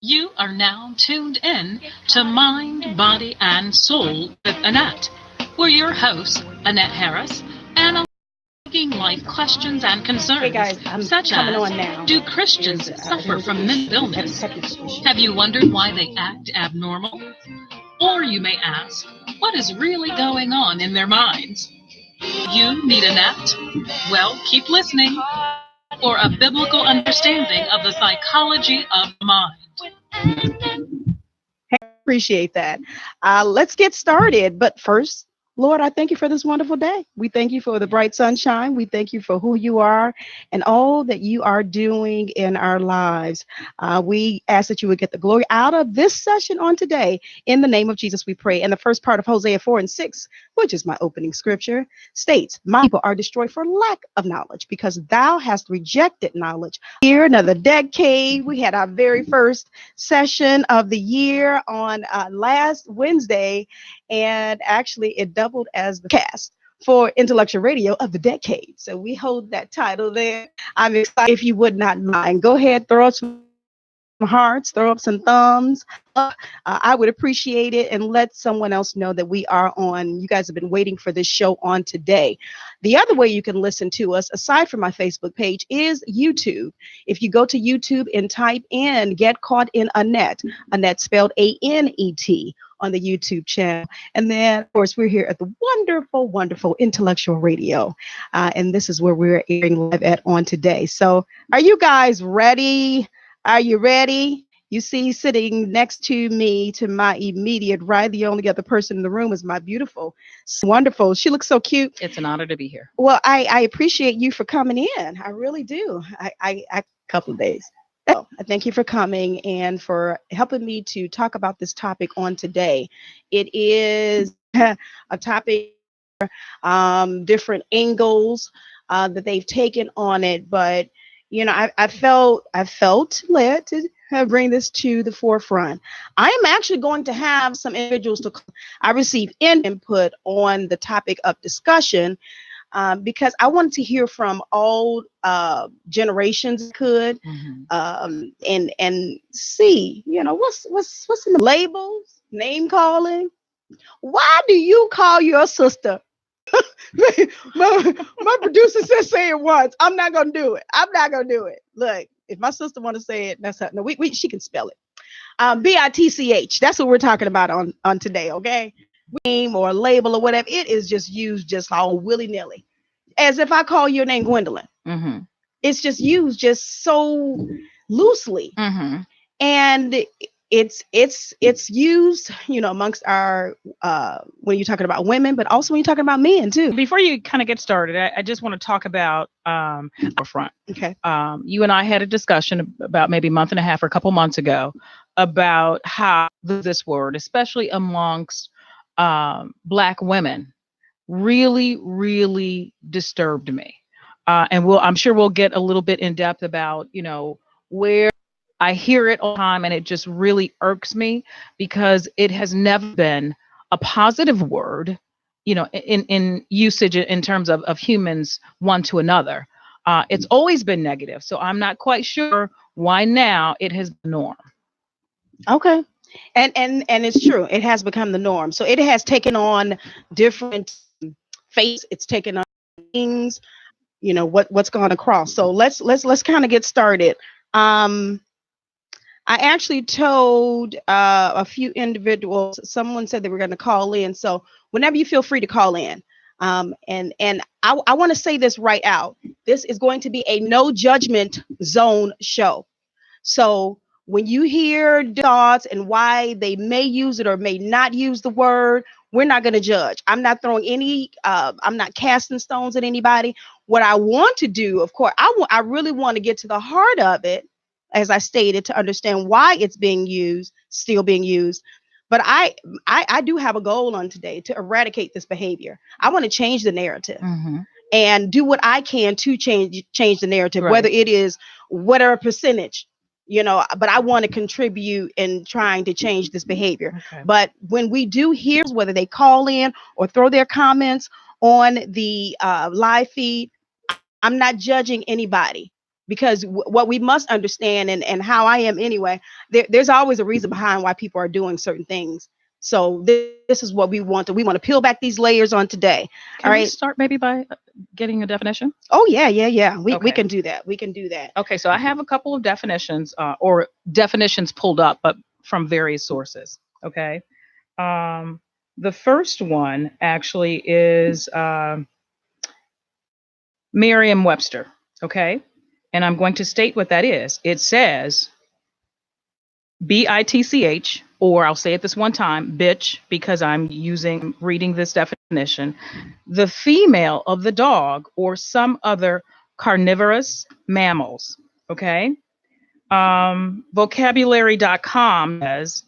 You are now tuned in to Mind, Body, and Soul with Annette. We're your hosts, Annette Harris, and asking life questions and Hey concerns, guys, I'm such coming as, on now. do Christians There suffer was an from mental issue, illness? technical issue. Have you wondered why they act abnormal? Or you may ask, what is really going on in their minds? You need Annette? Well, keep listening for a biblical understanding of the psychology of the mind. Appreciate that. Let's get started. But first, Lord, I thank you for this wonderful day. We thank you for the bright sunshine. We thank you for who you are and all that you are doing in our lives. We ask that you would get the glory out of this session on today. In the name of Jesus, we pray. And the first part of Hosea 4 and 6, which is my opening scripture, states, my people are destroyed for lack of knowledge because thou hast rejected knowledge. Here, another decade. We had our very first session of the year on last Wednesday, and actually it doubled as the cast for intellectual radio of the decade. So we hold that title there. I'm excited. If you would not mind, go ahead, throw up some hearts, throw up some thumbs up. I would appreciate it, and let someone else know that we are on. You guys have been waiting for this show on today. The other way you can listen to us, aside from my Facebook page, is YouTube. If you go to YouTube and type in Get Caught in Annette, Annette spelled Anet on the YouTube channel. And then, of course, we're here at the wonderful, wonderful Intellectual Radio. And this is where we're airing live at on today. So are you guys ready? Are you ready? You see, sitting next to me, to my immediate right, the only other person in the room is my beautiful, wonderful. She looks so cute. It's an honor to be here. Well, I appreciate you for coming in. I really do. I couple of days. Oh, I thank you for coming and for helping me to talk about this topic on today. It is a topic, different angles that they've taken on it, but I felt led to bring this to the forefront. I am actually going to have some individuals to. I received input on the topic of discussion because I wanted to hear from all generations. Could and see, what's in the labels, name calling. Why do you call your sister? my producer says say it once. I'm not gonna do it. I'm not gonna do it. Look, if my sister want to say it, that's her. No, she can spell it. Bitch. That's what we're talking about on today. Okay, name or label or whatever. It is just used just all willy nilly, as if I call your name Gwendolyn. It's just used just so loosely, and it's used, amongst our when you're talking about women, but also when you're talking about men too. Before you kind of get started, I just want to talk about our front. Okay. You and I had a discussion about maybe a month and a half or a couple months ago about how this word, especially amongst Black women, really, really disturbed me. And I'm sure we'll get a little bit in depth about, where I hear it all the time, and it just really irks me because it has never been a positive word, in usage in terms of humans one to another. It's always been negative. So I'm not quite sure why now it has been the norm. Okay. And it's true. It has become the norm. So it has taken on different face. It's taken on things, what's gone across. So let's kind of get started. I actually told a few individuals. Someone said they were going to call in. So whenever you feel free to call in, and I want to say this right out. This is going to be a no judgment zone show. So when you hear thoughts and why they may use it or may not use the word, we're not going to judge. I'm not throwing any. I'm not casting stones at anybody. What I want to do, of course, I really want to get to the heart of it, as I stated, to understand why it's being used, still being used. But I do have a goal on today to eradicate this behavior. I want to change the narrative and do what I can to change the narrative, Right. whether it is whatever percentage, but I want to contribute in trying to change this behavior. Okay. But when we do hear, whether they call in or throw their comments on the live feed, I'm not judging anybody. because what we must understand, and how I am anyway, there's always a reason behind why people are doing certain things. So this is what we want to peel back these layers on today. Can we start maybe by getting a definition? Oh yeah. We Okay. can do that. We can do that. Okay, so I have a couple of definitions or definitions pulled up, but from various sources. Okay. The first one actually is Merriam-Webster. Okay. And I'm going to state what that is. It says BITCH, or I'll say it this one time, bitch, because I'm reading this definition, the female of the dog or some other carnivorous mammals. Okay. Vocabulary.com says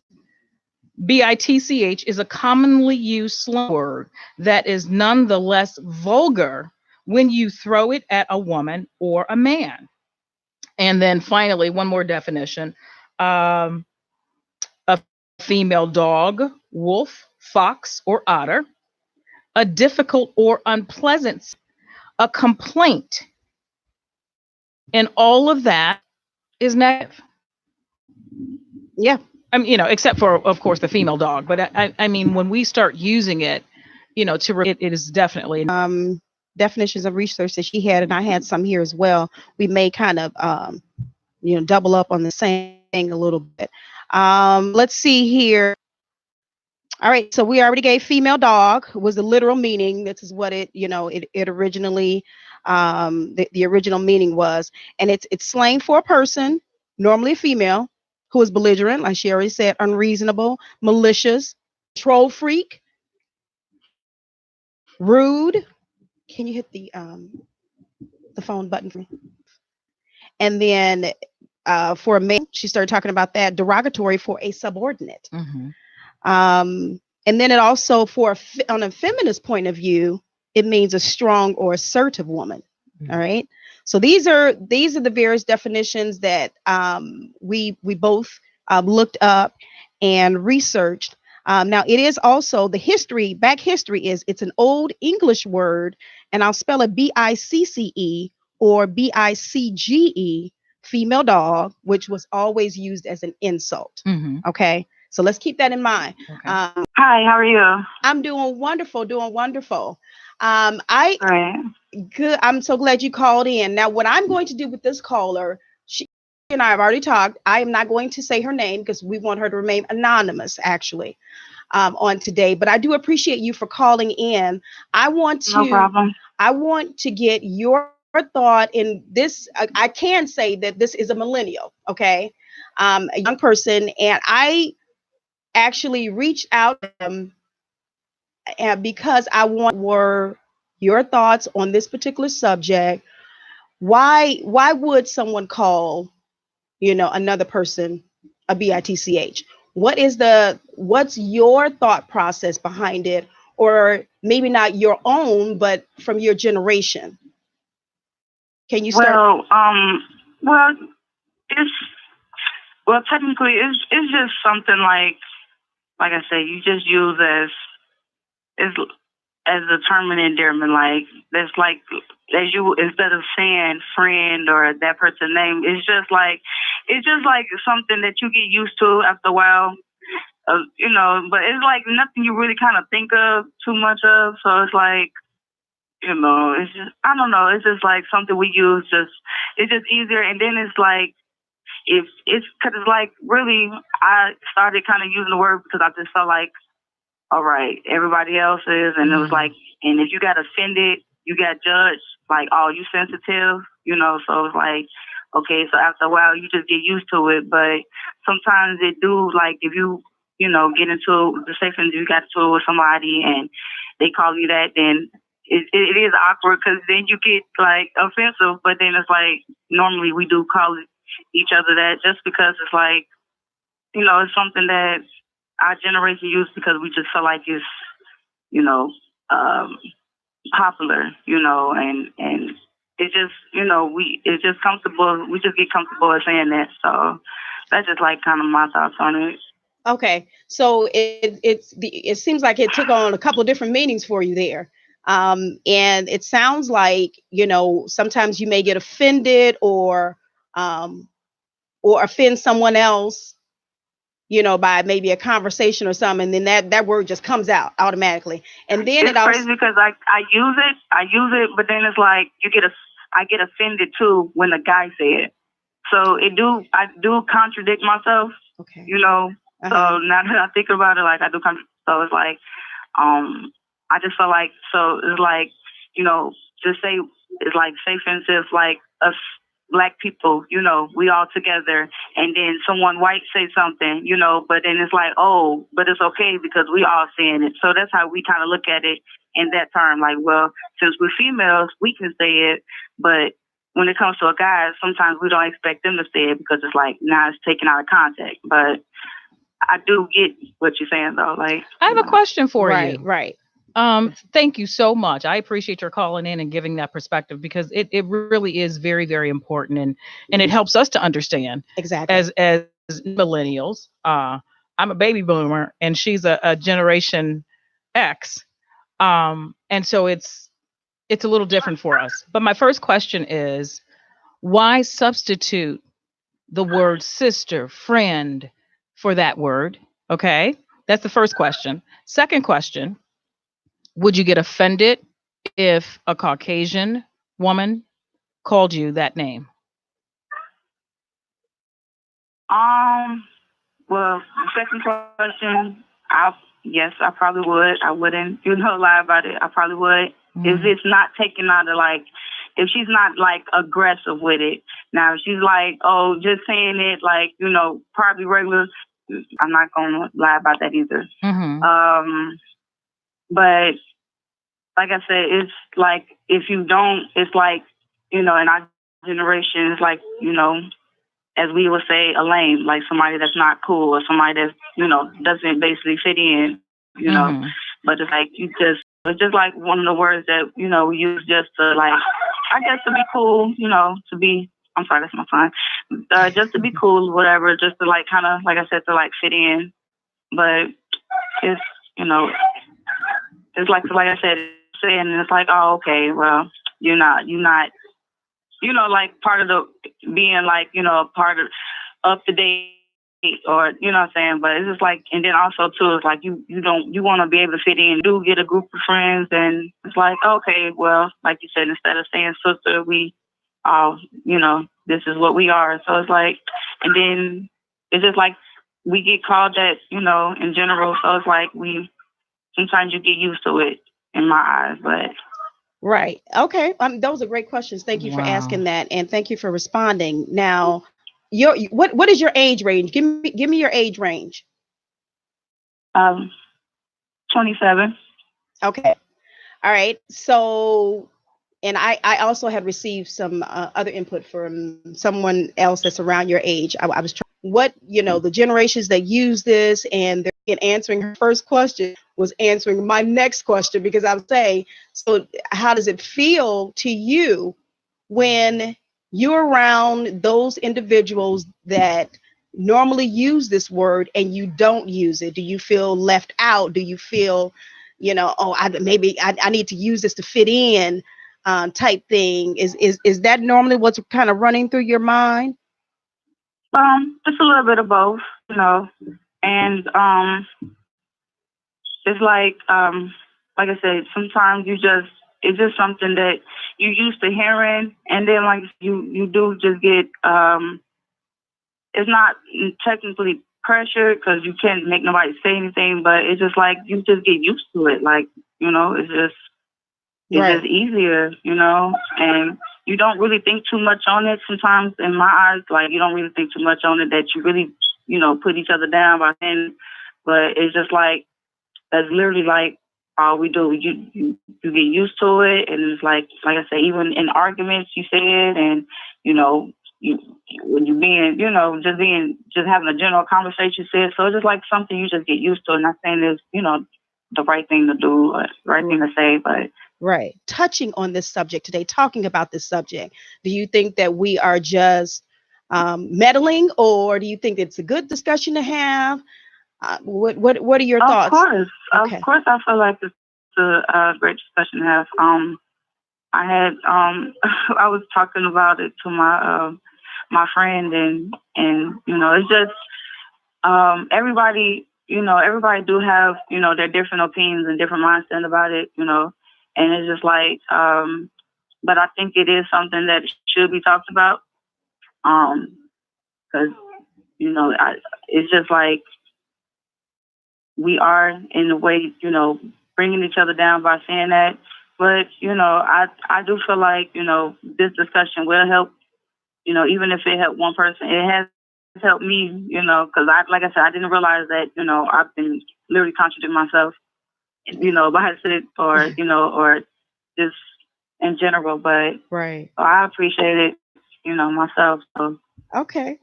BITCH is a commonly used slang word that is nonetheless vulgar when you throw it at a woman or a man. And then finally, one more definition. A female dog, wolf, fox, or otter. A difficult or unpleasant, a complaint. And all of that is negative. Yeah. I mean, except for, of course, the female dog. But I mean, when we start using it, it is definitely. Definitions of research that she had, and I had some here as well. We may kind of, double up on the same thing a little bit. Let's see here. All right, so we already gave female dog was the literal meaning. This is what it originally, the original meaning was, and it's slang for a person, normally a female, who is belligerent, like she already said, unreasonable, malicious, control freak, rude. Can you hit the phone button for me? And then for a male, she started talking about that, derogatory for a subordinate. Mm-hmm. And then it also, on a feminist point of view, it means a strong or assertive woman. Mm-hmm. All right. So these are the various definitions that we both looked up and researched. Now it is also back history is it's an old English word, and I'll spell it BICCE or BICGE, female dog, which was always used as an insult. Mm-hmm. Okay. So let's keep that in mind. Okay. Hi, how are you? I'm doing wonderful. Good. I'm so glad you called in. Now, what I'm going to do with this caller, she and I have already talked. I am not going to say her name because we want her to remain anonymous, actually, on today. But I do appreciate you for calling in. No problem. I want to get your thought in this. I can say that this is a millennial, okay, a young person, and I actually reached out to them because I were your thoughts on this particular subject. Why would someone call, another person a BITCH? What's your thought process behind it? Or maybe not your own, but from your generation. Can you start? Technically it's just something like I said, you just use as a term of endearment, like that's like as you, instead of saying friend or that person's name, it's just like something that you get used to after a while, but it's like nothing you really kind of think of too much of. So it's like, it's just, I don't know, it's just like something we use, it's just easier. And then it's like, because it's like really, I started kind of using the word because I just felt like, all right, everybody else is, and it was like, and if you got offended, you got judged, like, oh, you sensitive, so it's like, okay, so after a while you just get used to it. But sometimes it do, like, if you, get into the session, you got into it with somebody and they call you that, then it is awkward because then you get like offensive. But then it's like, normally we do call each other that just because it's like, it's something that our generation use because we just feel like it's, popular, and it just, it's just comfortable. We just get comfortable with saying that. So that's just like kind of my thoughts on it. Okay, so it seems like it took on a couple of different meanings for you there. And it sounds like, sometimes you may get offended or um, or offend someone else, by maybe a conversation or something, and then that word just comes out automatically. And then it's crazy because I use it, but then it's like I get offended too when a guy say it. So I do contradict myself. Okay. So now that I think about it, like I do so it's like, I just feel like, so it's like, just say, it's like, say for instance, like us Black people, we all together, and then someone white say something, but then it's like, oh, but it's okay because we all saying it. So that's how we kind of look at it in that term. Like, well, since we're females, we can say it, but when it comes to a guy, sometimes we don't expect them to say it because it's like, now it's taken out of context. But I do get what you're saying though. Like, I have a question for right, you. Right. Thank you so much. I appreciate your calling in and giving that perspective, because it really is very, very important, and it helps us to understand Exactly. as millennials. I'm a baby boomer and she's a generation X. And so it's a little different for us. But my first question is, why substitute the word sister, friend for that word? Okay. That's the first question. Second question, would you get offended if a Caucasian woman called you that name? Well, the second question, yes, I probably would. I wouldn't, lie about it. I probably would. If it's not taken out of like, if she's not like aggressive with it. Now, if she's like, oh, just saying it like, probably regular, I'm not gonna lie about that either. But like I said, it's like, if you don't, it's like, in our generation, it's like, as we would say, a lame, like somebody that's not cool, or somebody that's, doesn't basically fit in, But it's like, it's just like one of the words that, we use just to like, I guess to be cool, I'm sorry, that's my son. Just to be cool, whatever, just to like kind of, like I said, to like fit in. But it's, it's like I said, saying, and it's like, oh, okay, well, you're not, like part of the being like, part of up to date, or what I'm saying. But it's just like, and then also too, it's like you want to be able to fit in, do get a group of friends, and it's like, okay, well, like you said, instead of saying sister, we all, this is what we are. So it's like, and then it's just like we get called that, in general. So it's like sometimes you get used to it in my eyes, but. Right. Okay. Those are great questions. Thank you for asking that, and thank you for responding. Now, what is your age range? Give me your age range. 27. Okay. All right. So, and I also had received some other input from someone else that's around your age. I was trying what the generations that use this, and they're in answering her first question was answering my next question, because I would say, so how does it feel to you when you're around those individuals that normally use this word and you don't use it? Do you feel left out? Do you feel, oh, I need to use this to fit in, type thing? Is that normally what's kind of running through your mind? Just a little bit of both, and it's like I said, sometimes it's just something that you used to hearing, and then like you do just get it's not technically pressure because you can't make nobody say anything, but it's just like you just get used to it, like it's just just easier, and you don't really think too much on it sometimes. In my eyes, like you don't really think too much on it, that you really put each other down by then, but it's just like that's literally like all we do. You get used to it, and it's like I said, even in arguments you say it, and when you being just having a general conversation said. So it's just like something you just get used to. And not saying it's the right thing to do or the right thing to say, but right. Touching on this subject today, talking about this subject, do you think that we are just meddling, or do you think it's a good discussion to have? What are your thoughts? Of course, I feel like it's a great discussion to have. I had I was talking about it to my friend, and it's just everybody, everybody do have, their different opinions and different mindsets about it, and it's just like, but I think it is something that should be talked about, because, it's just like we are in a way, bringing each other down by saying that, but, I do feel like, this discussion will help, even if it helped one person, it has helped me, because like I said, I didn't realize that, I've been literally contradicting myself, by accident or, or just in general, but Right. I appreciate it, myself. So. Okay.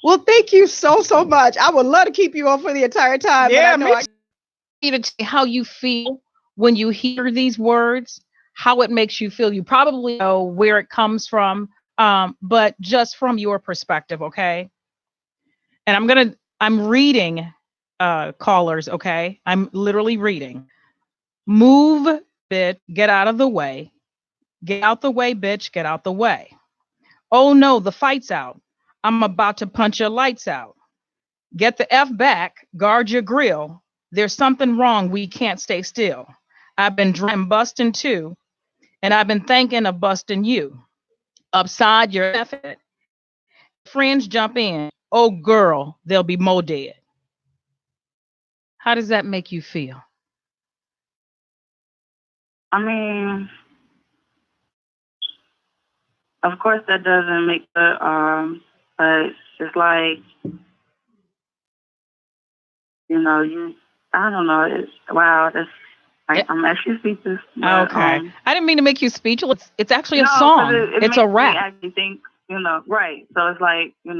Well, thank you so much. I would love to keep you on for the entire time. Yeah, but I know me too. To tell you how you feel when you hear these words, how it makes you feel. You probably know where it comes from, but just from your perspective, okay? And I'm reading callers, okay? I'm literally reading. Move, bitch, get out of the way. Get out the way, bitch, get out the way. Oh no, the fight's out. I'm about to punch your lights out. Get the F back, guard your grill. There's something wrong, we can't stay still. I've been busting too, and I've been thinking of busting you. Upside your effort. Friends jump in. Oh girl, there'll be more dead. How does that make you feel? I mean, of course that doesn't make but it's like, I don't know, wow, that's, I'm actually speechless. But, okay. I didn't mean to make you speechless. It's actually a no, song. It It's a rap. Me actually think, right. So it's like, but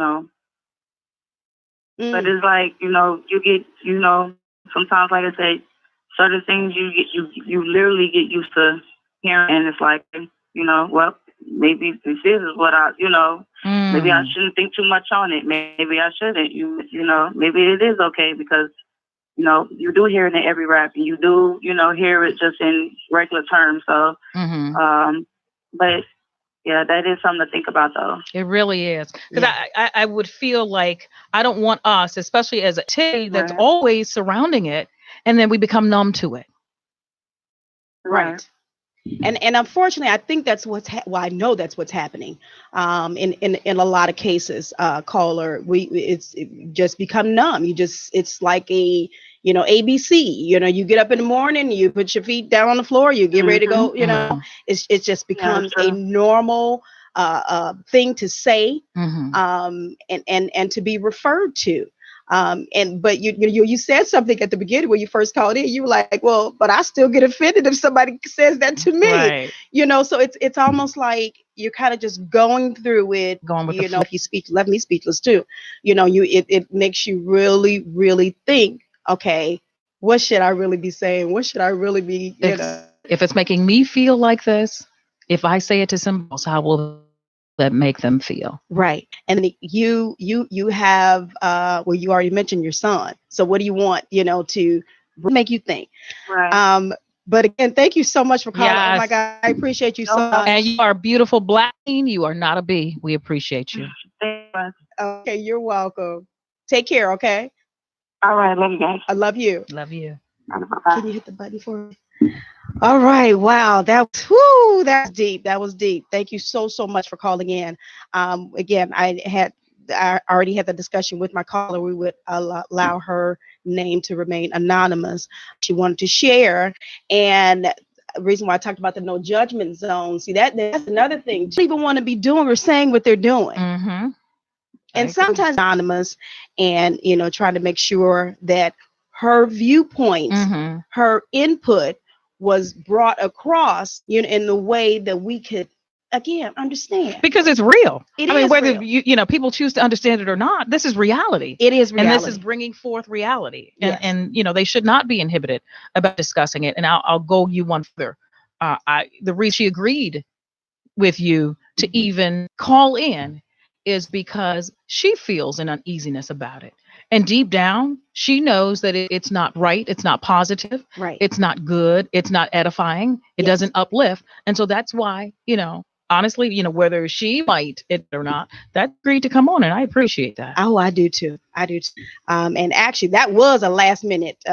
Mm. it's like, you get, sometimes, like I said, certain things you literally get used to hearing, and it's like, well, maybe this is what maybe I shouldn't think too much on it. Maybe I shouldn't, maybe it is okay because, you do hear it in every rap, and you do, hear it just in regular terms. So, but yeah, that is something to think about, though. It really is. Because I would feel like I don't want us, especially as a tea that's always surrounding it, and then we become numb to it. Right. And unfortunately, I think that's I know that's what's happening. In a lot of cases, caller, it just become numb. It's like a, ABC, you get up in the morning, you put your feet down on the floor, you get ready to go, it just becomes a normal thing to say, and to be referred to. But you said something at the beginning when you first called in. You were like, well, but I still get offended if somebody says that to me. Right. So it's almost like you're kind of just going through it. Going with if you left me speechless too. It makes you really, really think, okay, what should I really be saying? What should I really be, If it's making me feel like this, if I say it to somebody else, how will that make them feel? Right. And then you have well, you already mentioned your son. So what do you want, to make you think? Right. But again, thank you so much for calling. Yes. Oh my God, I appreciate you so much. And you are a beautiful black queen. You are not a bee. We appreciate you. Okay, you're welcome. Take care, okay? All right, love you guys. I love you. Love you. Bye-bye. Can you hit the button for me? All right. Wow. That's deep. That was deep. Thank you so much for calling in. Again, I already had the discussion with my caller. We would allow her name to remain anonymous. She wanted to share. And the reason why I talked about the no judgment zone. See, that's another thing. People want to be doing or saying what they're doing. And sometimes anonymous, and, trying to make sure that her viewpoints, her input was brought across, in the way that we could, again, understand. Because it's real. Whether real. People choose to understand it or not, this is reality. It is reality. And this is bringing forth reality. And they should not be inhibited about discussing it. And I'll go you one further. The reason she agreed with you to even call in is because she feels an uneasiness about it. And deep down, she knows that it's not right. It's not positive. Right. It's not good. It's not edifying. It doesn't uplift. And so that's why, honestly, whether she might it or not, that agreed to come on, and I appreciate that. Oh, I do too. I do too. And actually, that was a last minute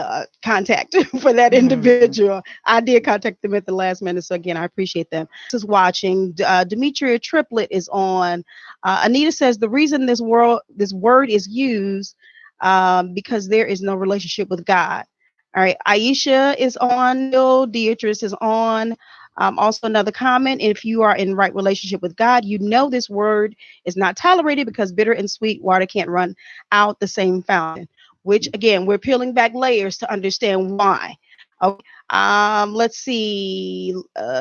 contact for that individual. I did contact them at the last minute. So again, I appreciate them. This is watching. Demetria Triplet is on. Anita says the reason this word is used because there is no relationship with God. All right. Aisha is on. Beatrice is on. Also, another comment: if you are in right relationship with God, this word is not tolerated because bitter and sweet water can't run out the same fountain. Which, again, we're peeling back layers to understand why. Okay. Let's see.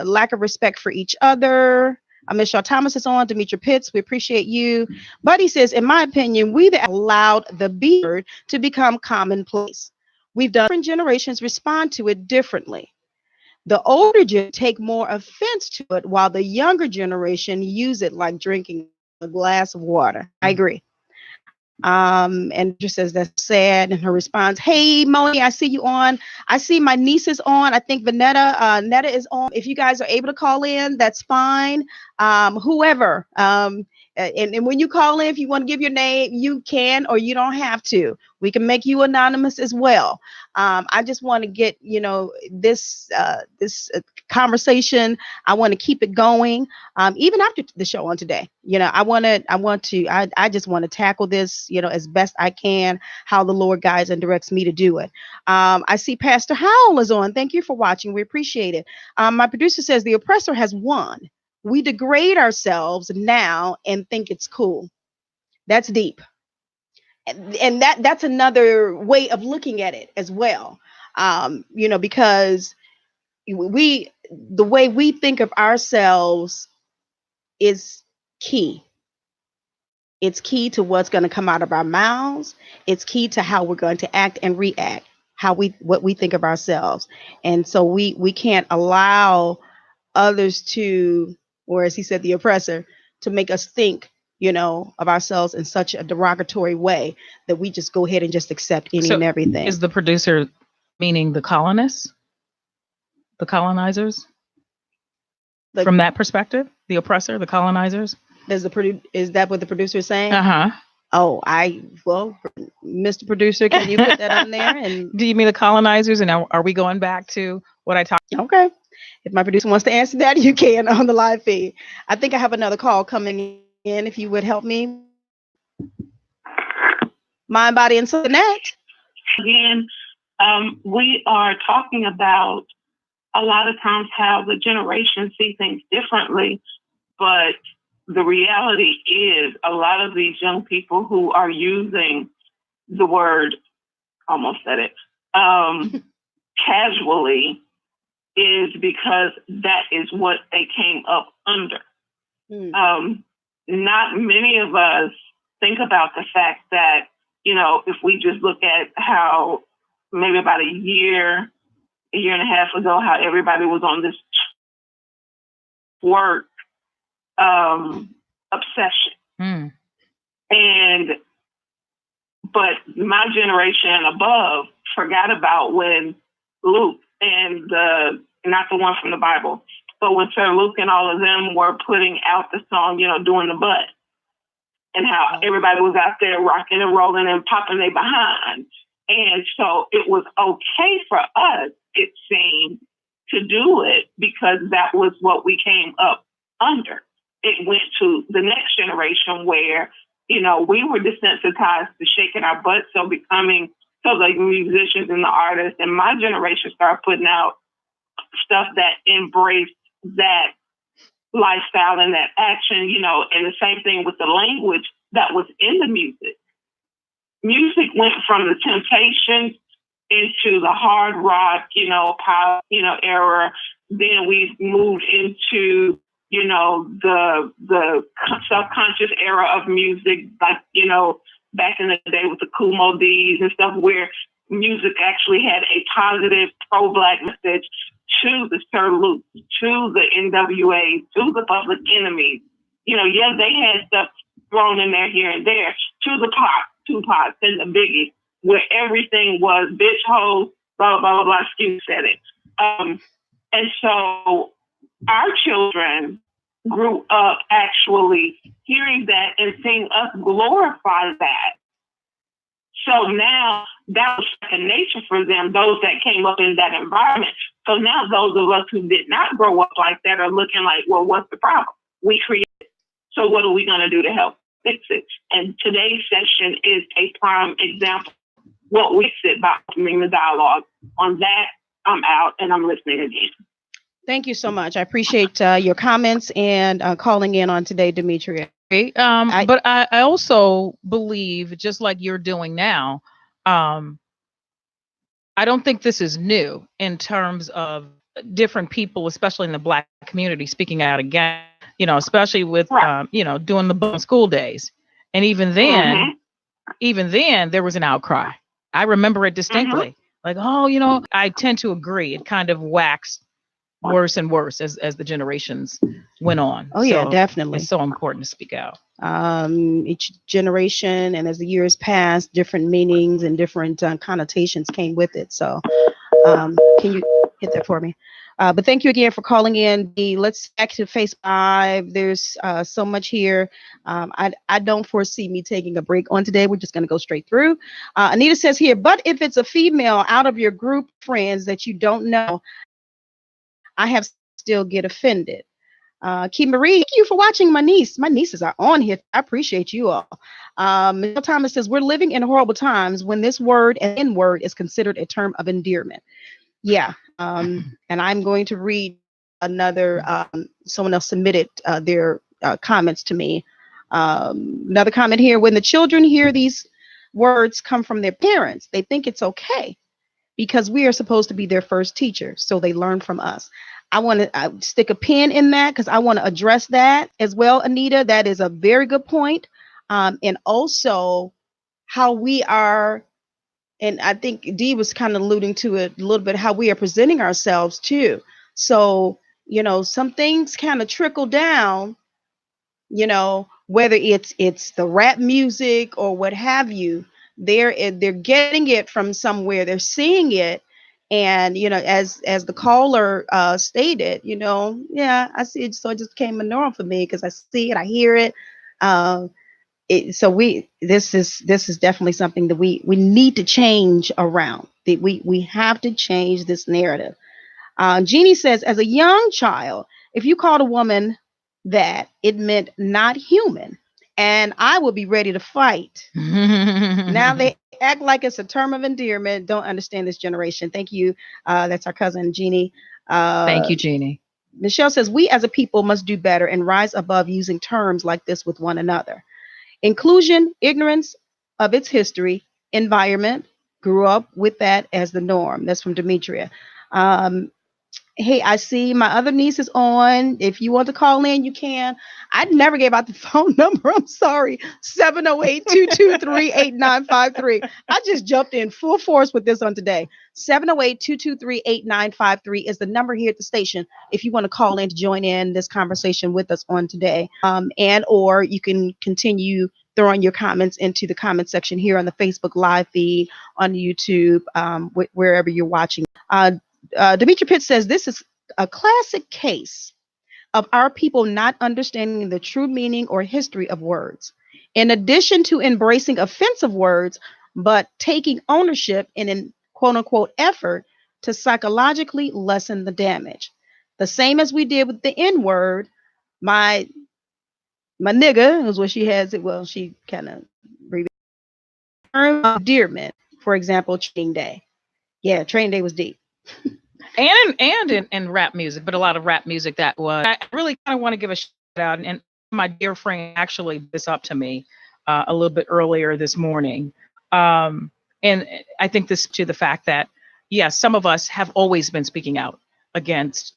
Lack of respect for each other. Miss Shaw Thomas is on. Demetria Pitts, we appreciate you. Buddy says, in my opinion, we've allowed the B word to become commonplace. We've done different generations respond to it differently. The older generation take more offense to it, while the younger generation use it like drinking a glass of water. I agree. And just says that's sad. And her response, hey, Moni, I see you on. I see my niece is on. I think Netta is on. If you guys are able to call in, that's fine. Whoever. And when you call in, if you want to give your name, you can, or you don't have to. We can make you anonymous as well. I just want to get, this conversation. I want to keep it going, even after the show on today. I just want to tackle this, as best I can, how the Lord guides and directs me to do it. I see Pastor Howell is on. Thank you for watching. We appreciate it. My producer says the oppressor has won. We degrade ourselves now and think it's cool. That's deep. And that's another way of looking at it as well. Because the way we think of ourselves is key. It's key to what's going to come out of our mouths. It's key to how we're going to act and react, what we think of ourselves. And so we can't allow others to, or as he said, the oppressor, to make us think, of ourselves in such a derogatory way that we just go ahead and just accept any and everything. Is the producer meaning the colonists, the colonizers? From that perspective, the oppressor, the colonizers? Is that what the producer is saying? Uh-huh. Oh, Mr. Producer, can you put that on there? And do you mean the colonizers? And are we going back to what I talked? Okay. If my producer wants to answer that, you can on the live feed. I think I have another call coming in. If you would help me. Mind, Body, and Soul Connect. Again, we are talking about a lot of times how the generations see things differently, but the reality is a lot of these young people who are using the word, almost said it, casually, is because that is what they came up under. Not many of us think about the fact that, if we just look at how maybe about a year and a half ago, how everybody was on this work obsession. But my generation and above forgot about when Luke and not the one from the Bible, but when Sir Luke and all of them were putting out the song, Doing the Butt, and how everybody was out there rocking and rolling and popping their behind. And so it was okay for us, it seemed, to do it because that was what we came up under. It went to the next generation where, we were desensitized to shaking our butts, so the musicians and the artists, and my generation started putting out stuff that embraced that lifestyle and that action, and the same thing with the language that was in the music. Music went from the Temptations into the hard rock, pop, era. Then we moved into, the subconscious era of music, like, back in the day with the Kool Moe Dees and stuff, where music actually had a positive pro-Black message to the Sir Luke, to the NWA, to the Public Enemy. They had stuff thrown in there here and there, to the Tupac and the Biggie, where everything was bitch, hoe, blah, blah, blah, blah, excuse said it. And so our children grew up actually hearing that and seeing us glorify that. So now that was second nature for them, those that came up in that environment. So now those of us who did not grow up like that are looking like, well, what's the problem? We created it. So what are we going to do to help fix it? And today's session is a prime example. What we sit by doing the dialogue. On that, I'm out and I'm listening again. Thank you so much. I appreciate your comments and calling in on today, Demetria. But I also believe, just like you're doing now, I don't think this is new in terms of different people, especially in the Black community, speaking out again, especially with, doing the school days. And even then there was an outcry. I remember it distinctly. Like, I tend to agree. It kind of waxed worse and worse as the generations went on. Oh, yeah, definitely. It's so important to speak out. Each generation, and as the years passed, different meanings and different connotations came with it. So can you hit that for me? But thank you again for calling in. Let's back to Face 5. There's so much here. I don't foresee me taking a break on today. We're just going to go straight through. Anita says here, but if it's a female out of your group friends that you don't know, I have still get offended. Key Marie, thank you for watching my niece. My nieces are on here. I appreciate you all. Michelle Thomas says, we're living in horrible times when this word and N-word is considered a term of endearment. Yeah. And I'm going to read another, someone else submitted their comments to me. Another comment here, when the children hear these words come from their parents, they think it's okay because we are supposed to be their first teacher. So they learn from us. I want to stick a pin in that because I want to address that as well, Anita. That is a very good point. And also how we are, and I think Dee was kind of alluding to it a little bit, how we are presenting ourselves too. So, some things kind of trickle down, whether it's the rap music or what have you, they're getting it from somewhere, they're seeing it. And, as the caller stated, yeah, I see it. So it just became a norm for me because I see it, I hear it. This is definitely something that we need to change around. We have to change this narrative. Jeannie says, as a young child, if you called a woman that, it meant not human, and I would be ready to fight. Now they act like it's a term of endearment. Don't understand this generation. Thank you. That's our cousin, Jeannie. Thank you, Jeannie. Michelle says, we as a people must do better and rise above using terms like this with one another. Inclusion, ignorance of its history, environment, grew up with that as the norm. That's from Demetria. Hey, I see my other niece is on. If you want to call in, you can. I never gave out the phone number. I'm sorry. 708-223-8953. I just jumped in full force with this on today. 708-223-8953 is the number here at the station if you want to call in to join in this conversation with us on today. And or you can continue throwing your comments into the comment section here on the Facebook live feed, on YouTube, wherever you're watching. Demetria Pitts says, this is a classic case of our people not understanding the true meaning or history of words. In addition to embracing offensive words, but taking ownership in an quote unquote effort to psychologically lessen the damage. The same as we did with the N word. My nigga is what she has it. Well, she kind of endearment, for example, Training Day. Yeah, Training Day was deep. And in rap music, but a lot of rap music that was. I really kind of want to give a shout out, and my dear friend actually this up to me a little bit earlier this morning. And I think this to the fact that, yes, some of us have always been speaking out against,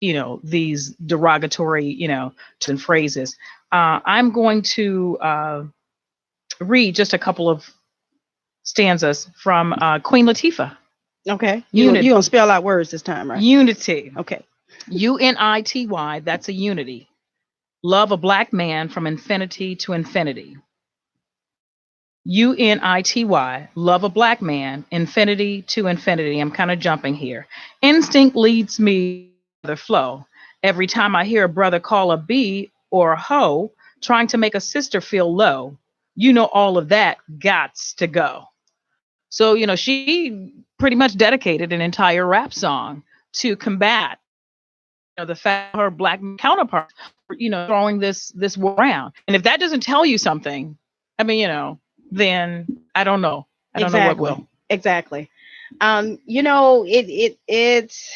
these derogatory, and phrases. I'm going to read just a couple of stanzas from Queen Latifah. Okay. You don't spell out words this time, right? Unity. Okay. UNITY. That's a unity. Love a black man from infinity to infinity. UNITY. Love a black man, infinity to infinity. I'm kind of jumping here. Instinct leads me to the flow. Every time I hear a brother call a B or a hoe, trying to make a sister feel low, you know, all of that gots to go. So, you know, she pretty much dedicated an entire rap song to combat, you know, the fact her black counterparts, you know, throwing this around. And if that doesn't tell you something, I mean, you know, then I don't know. I don't know what Exactly. will. Exactly. You know, it's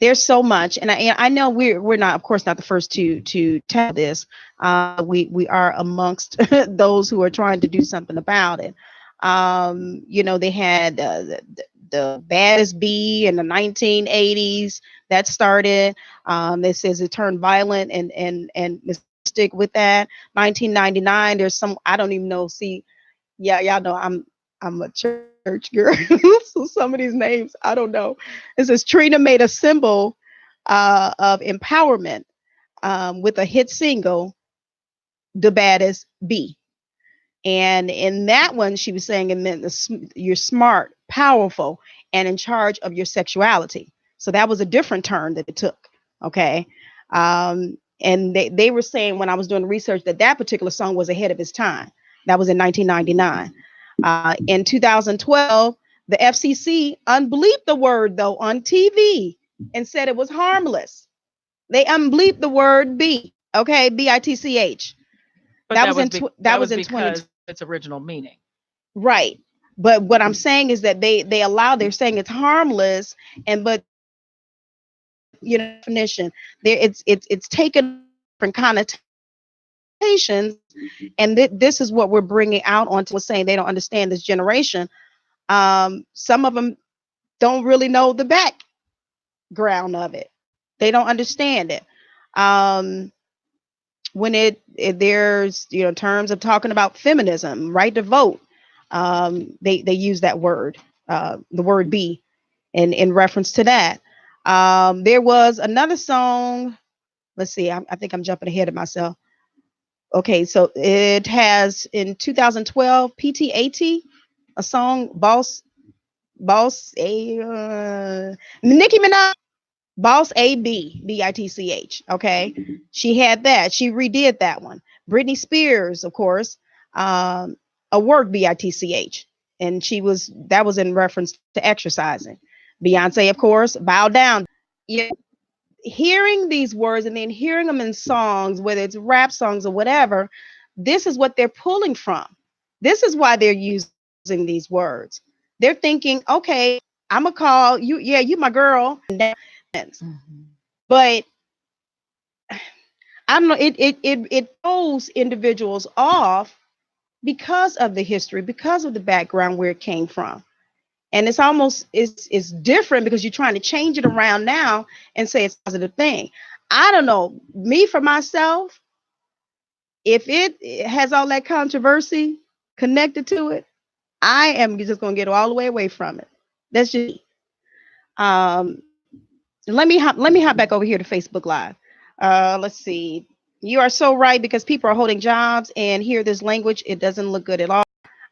there's so much, and I know we're not, of course, not the first to tell this. We are amongst those who are trying to do something about it. You know, they had the baddest bee in the 1980s that started. It says it turned violent and mystic with that. 1999, there's some, I don't even know. See, yeah, y'all know I'm a church girl, so some of these names I don't know. It says Trina made a symbol of empowerment with a hit single, "The Baddest Bee," and in that one she was saying it meant you're smart, powerful, and in charge of your sexuality. So that was a different turn that it took. Okay. And they were saying when I was doing research that that particular song was ahead of its time. That was in 1999. In 2012, the FCC unbleeped the word though on TV and said it was harmless. They unbleeped the word B. Okay, BITCH. But That that was was in that was in 20. because its original meaning. Right. But what I'm saying is that they allow, they're saying it's harmless, and but you know, definition there, it's taken different connotations, and this is what we're bringing out onto was saying they don't understand this generation. Some of them don't really know the background of it. They don't understand it. Um, when there's, you know, terms of talking about feminism, right to vote, they use that word, the word "be," in reference to that. There was another song. Let's see. I think I'm jumping ahead of myself. Okay, so it has in 2012 PTAT a song Boss A Nicki Minaj. Boss A-B, B-I-T-C-H. Okay. She had that. She redid that one. Britney Spears, of course, a work, B-I-T-C-H. And that was in reference to exercising. Beyonce, of course, bow down. Yeah. Hearing these words and then hearing them in songs, whether it's rap songs or whatever, this is what they're pulling from. This is why they're using these words. They're thinking, okay, I'm going to call you. Yeah, you my girl. Mm-hmm. But I don't know, it throws individuals off because of the history, because of the background where it came from. And it's almost it's different because you're trying to change it around now and say it's a positive thing. I don't know. Me for myself, if it has all that controversy connected to it, I am just gonna get all the way away from it. That's just um let me hop back over here to Facebook Live. Let's see. You are so right because people are holding jobs and hear this language. It doesn't look good at all.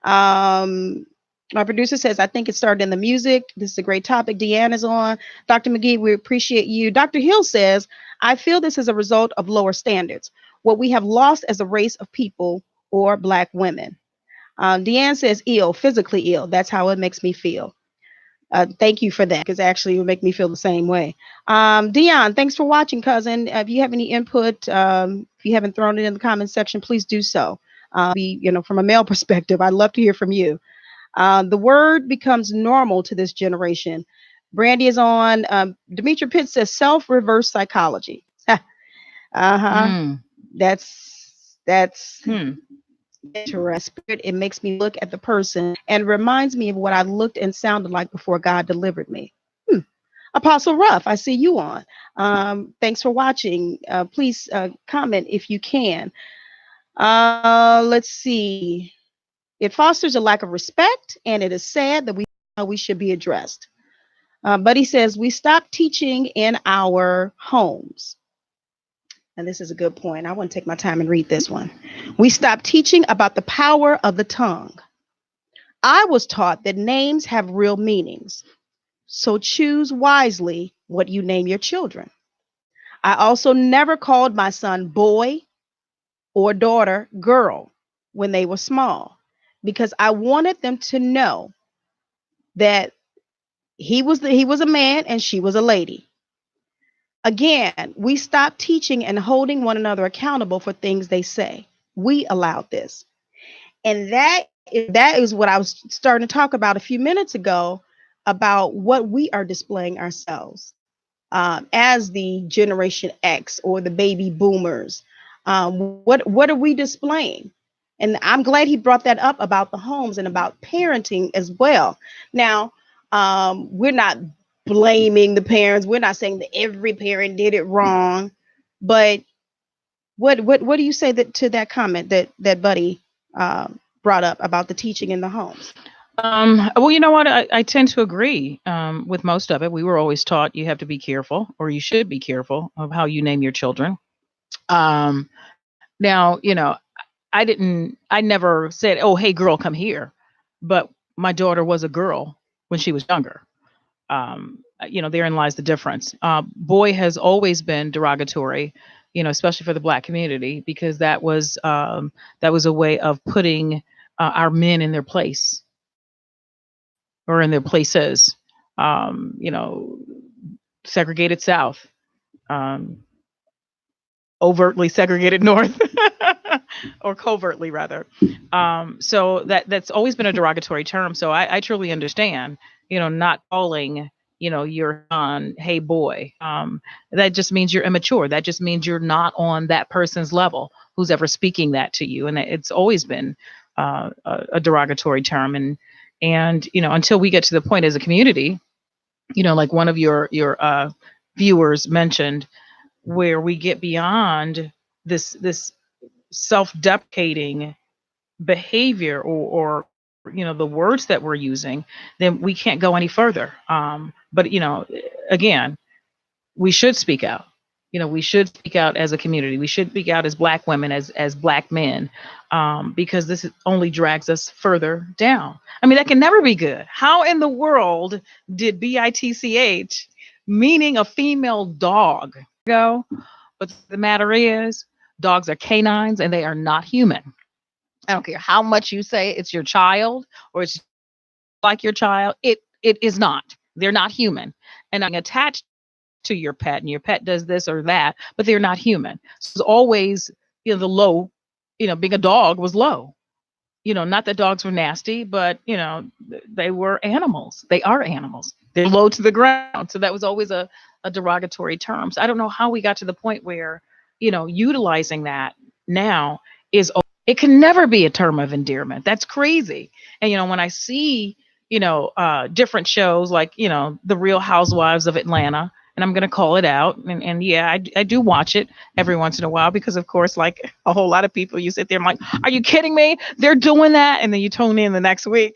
Um, my producer says, I think it started in the music. This is a great topic. Deanne is on. Dr. McGee, we appreciate you. Dr. Hill says, I feel this is a result of lower standards, what we have lost as a race of people or Black women. Deanne says, ill, physically ill. That's how it makes me feel. Thank you for that, because actually it would make me feel the same way. Dion, thanks for watching, cousin. If you have any input, if you haven't thrown it in the comment section, please do so. From a male perspective, I'd love to hear from you. The word becomes normal to this generation. Brandy is on. Demetri Pitts says self-reverse psychology. Uh-huh. That's interesting. It makes me look at the person and reminds me of what I looked and sounded like before God delivered me. Apostle Ruff, I see you on. Thanks for watching. Please comment if you can. Let's see. It fosters a lack of respect, and it is sad that we should be addressed. But he says we stop teaching in our homes. And this is a good point. I want to take my time and read this one. We stop teaching about the power of the tongue. I was taught that names have real meanings. So choose wisely what you name your children. I also never called my son boy or daughter girl when they were small, because I wanted them to know that he was a man and she was a lady. Again, we stopped teaching and holding one another accountable for things they say. We allowed this. And that is what I was starting to talk about a few minutes ago, about what we are displaying ourselves as the Generation X or the baby boomers. What are we displaying? And I'm glad he brought that up about the homes and about parenting as well. Now, we're not blaming the parents. We're not saying that every parent did it wrong, but what do you say to that comment that Buddy brought up about the teaching in the homes? Well, you know what? I tend to agree with most of it. We were always taught you have to be careful, or you should be careful of how you name your children. Now, I never said, "Oh, hey, girl, come here," but my daughter was a girl when she was younger. Therein lies the difference. Boy has always been derogatory, especially for the Black community, because that was a way of putting our men in their place or in their places. Segregated South, overtly segregated North, or covertly rather. So that's always been a derogatory term. So I truly understand, not calling, your son, hey boy. That just means you're immature. That just means you're not on that person's level who's ever speaking that to you. And it's always been a derogatory term. And until we get to the point as a community, like one of your viewers mentioned, where we get beyond this self-deprecating behavior or the words that we're using, then we can't go any further. But again, we should speak out. We should speak out as a community. We should speak out as Black women, as Black men, because this only drags us further down. I mean, that can never be good. How in the world did bitch, meaning a female dog, go? But the matter is, dogs are canines and they are not human. I don't care how much you say it's your child or it's like your child. It is not. They're not human. And I'm attached to your pet, and your pet does this or that, but they're not human. So it's always, the low, being a dog was low. Not that dogs were nasty, but they were animals. They are animals. They're low to the ground. So that was always a derogatory term. So I don't know how we got to the point where, utilizing that now it can never be a term of endearment. That's crazy. And when I see, different shows like, The Real Housewives of Atlanta, and I'm going to call it out. And yeah, I do watch it every once in a while because, of course, like a whole lot of people, you sit there and like, are you kidding me? They're doing that. And then you tune in the next week.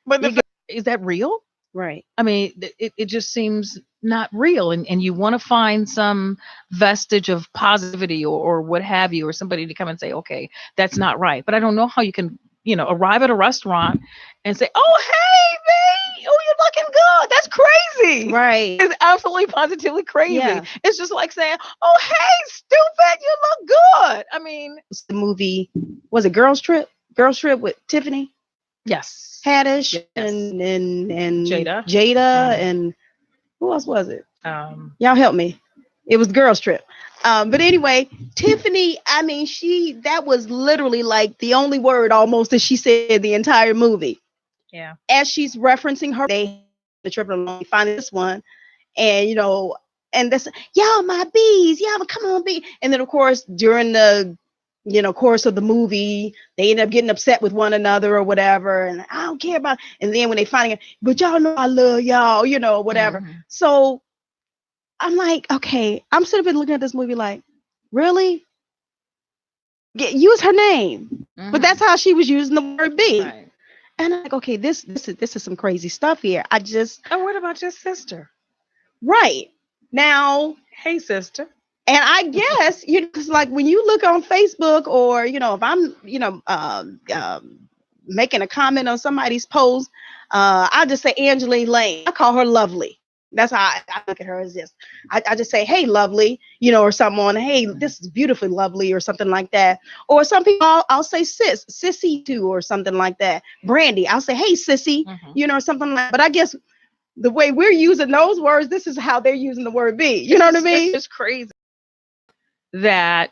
But is that real? Right. I mean, it just seems not real. And you want to find some vestige of positivity or what have you, or somebody to come and say, okay, that's not right. But I don't know how you can, arrive at a restaurant and say, oh, hey, babe, oh, you're looking good. That's crazy. Right. It's absolutely positively crazy. Yeah. It's just like saying, oh, hey, stupid, you look good. I mean, the movie, was it Girls Trip? Girls Trip with Tiffany yes. Haddish, Yes. and Jada. And who else was it? Y'all help me. It was Girls Trip. But anyway, Tiffany, I mean, that was literally like the only word almost that she said the entire movie. Yeah. As she's referencing her, the trip along, finding this one, and and this, y'all my bees, y'all come on, bee. And then of course during the course of the movie, they end up getting upset with one another or whatever, and I don't care about. And then when they finally, but y'all know I love y'all, whatever. Mm-hmm. So I'm like, okay, I'm sitting there looking at this movie like, really? Use her name, but that's how she was using the word "be." Right. And I'm like, okay, this is some crazy stuff here. Oh, what about your sister? Right now, hey sister. And I guess because like when you look on Facebook, or if I'm making a comment on somebody's post, I'll just say Angeline Lane. I call her lovely. That's how I look at her as this. I just say, hey, lovely, or someone, hey, this is beautifully lovely, or something like that. Or some people, I'll say sissy too, or something like that. Brandy, I'll say, hey, sissy, or something like that. But I guess the way we're using those words, this is how they're using the word be. You know what I mean? It's crazy that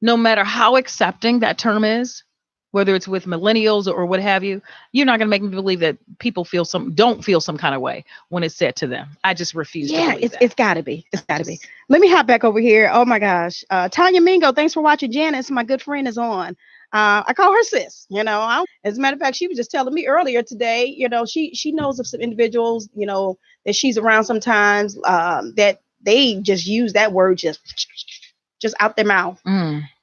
no matter how accepting that term is, whether it's with millennials or what have you, you're not going to make me believe that people don't feel some kind of way when it's said to them. I just refuse to believe that. It's got to be. It's got to be. Let me hop back over here. Oh, my gosh. Tanya Mingo, thanks for watching. Janice, my good friend, is on. I call her sis. As a matter of fact, she was just telling me earlier today, she knows of some individuals, that she's around sometimes that they just use that word just out their mouth.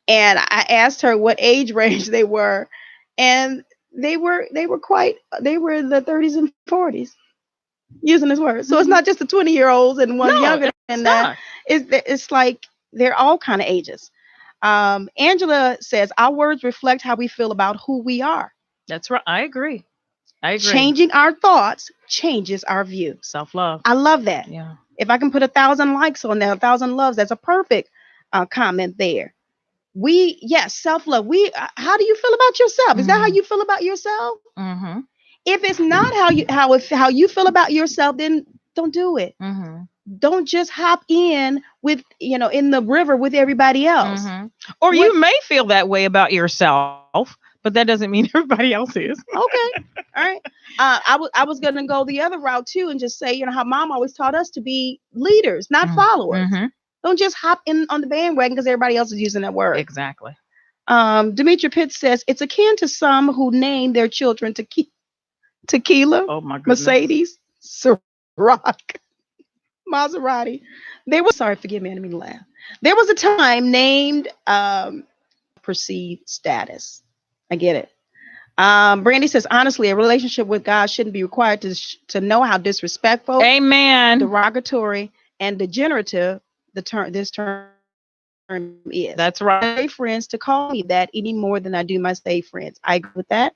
And I asked her what age range they were, and they were in the 30s and 40s using this word. So it's not just the 20-year-olds and one younger than that. It's like they're all kind of ages. Angela says our words reflect how we feel about who we are. That's right. I agree. Changing our thoughts changes our view. Self-love. I love that. Yeah. If I can put 1,000 likes on there, 1,000 loves, that's a perfect comment there. Self-love. How do you feel about yourself? Is that how you feel about yourself? If it's not how you feel about yourself, then don't do it. Don't just hop in with, in the river with everybody else. Or you may feel that way about yourself, but that doesn't mean everybody else is. Okay. All right. I was going to go the other route too and just say, how mom always taught us to be leaders, not followers. Don't just hop in on the bandwagon because everybody else is using that word. Exactly. Demetria Pitts says it's akin to some who name their children Tequila, oh my goodness, Mercedes, Ciroc, Maserati. Sorry, forgive me, I didn't mean to laugh. There was a time named perceived status. I get it. Brandy says, honestly, a relationship with God shouldn't be required to know how disrespectful, amen, derogatory, and degenerative this term is. That's right. I have friends to call me that any more than I do my state friends. I agree with that.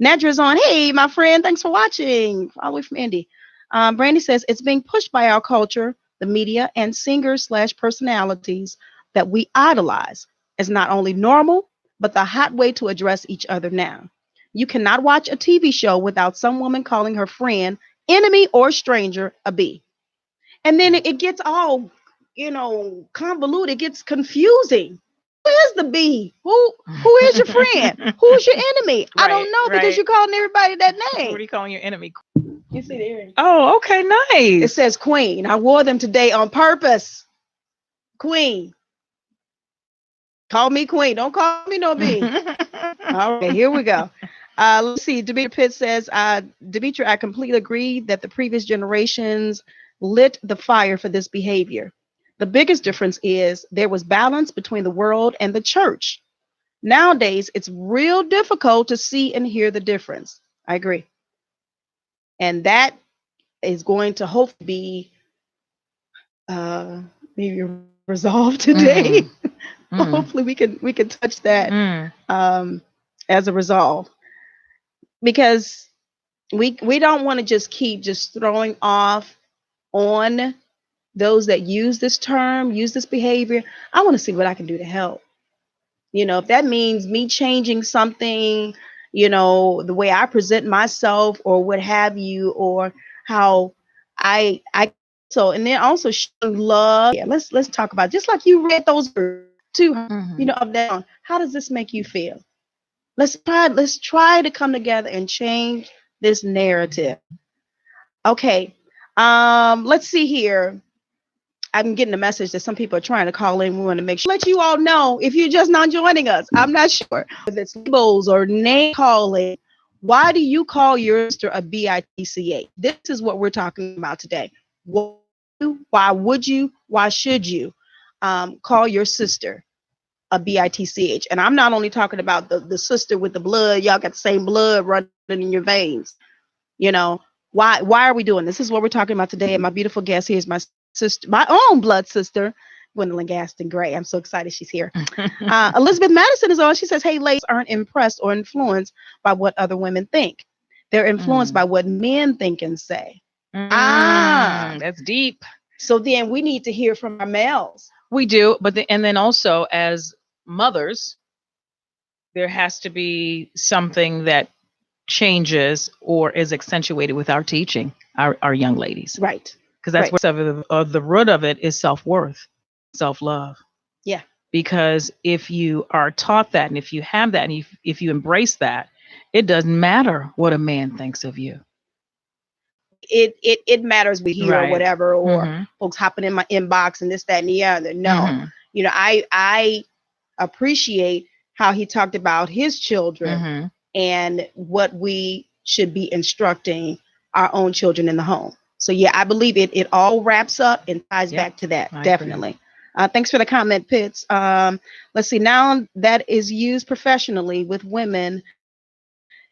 Nadra's on. Hey, my friend, thanks for watching. All the way from Indy. Brandy says it's being pushed by our culture, the media, and singers/personalities that we idolize as not only normal, but the hot way to address each other now. You cannot watch a TV show without some woman calling her friend, enemy, or stranger a B. And then it gets all, convoluted. It gets confusing. Who is the B? Who is your friend? Who's your enemy? Right, I don't know because you're calling everybody that name. What are you calling your enemy? You see there. Oh, okay, nice. It says Queen. I wore them today on purpose. Queen. Call me Queen. Don't call me no B. All right, here we go. Let's see. Demetria Pitt says, Demetria, I completely agree that the previous generations lit the fire for this behavior. The biggest difference is there was balance between the world and the church. Nowadays, it's real difficult to see and hear the difference. I agree. And that is going to hopefully be maybe resolved today. Hopefully we can touch that as a resolve. Because we don't want to just keep throwing off on those that use this term, use this behavior. I want to see what I can do to help. If that means me changing something, the way I present myself or what have you, or how I and then also showing love. Yeah, let's talk about, just like you read those words to her, up down. How does this make you feel? Let's try to come together and change this narrative. Okay. Let's see here. I'm getting a message that some people are trying to call in. We want to make sure, let you all know, if you're just not joining us, I'm not sure if it's labels or name calling. Why do you call your sister a bitch? This is what we're talking about today. Why would you? Why should you call your sister a bitch? And I'm not only talking about the sister with the blood. Y'all got the same blood running in your veins. Why are we doing this? This is what we're talking about today. And my beautiful guest here is my sister, my own blood sister, Gwendolyn Gaston Gray. I'm so excited she's here. Elizabeth Madison is on. She says, hey, ladies aren't impressed or influenced by what other women think. They're influenced by what men think and say. That's deep. So then we need to hear from our males. We do, but and then also as mothers, there has to be something that changes or is accentuated with our teaching our young ladies, Right. because that's Right. where the root of it is self-worth, self-love. Yeah. Because if you are taught that, and if you have that, and if you embrace that, it doesn't matter what a man thinks of you. It matters we hear or Right. whatever, or Mhm. folks hopping in my inbox and this, that, and the other. No. Mhm. You know, I appreciate how he talked about his children Mhm. and what we should be instructing our own children in the home. So yeah, I believe it all wraps up and ties Yeah, back to that. I agree. Definitely. Thanks for the comment, Pitts. Let's see. Now that is used professionally with women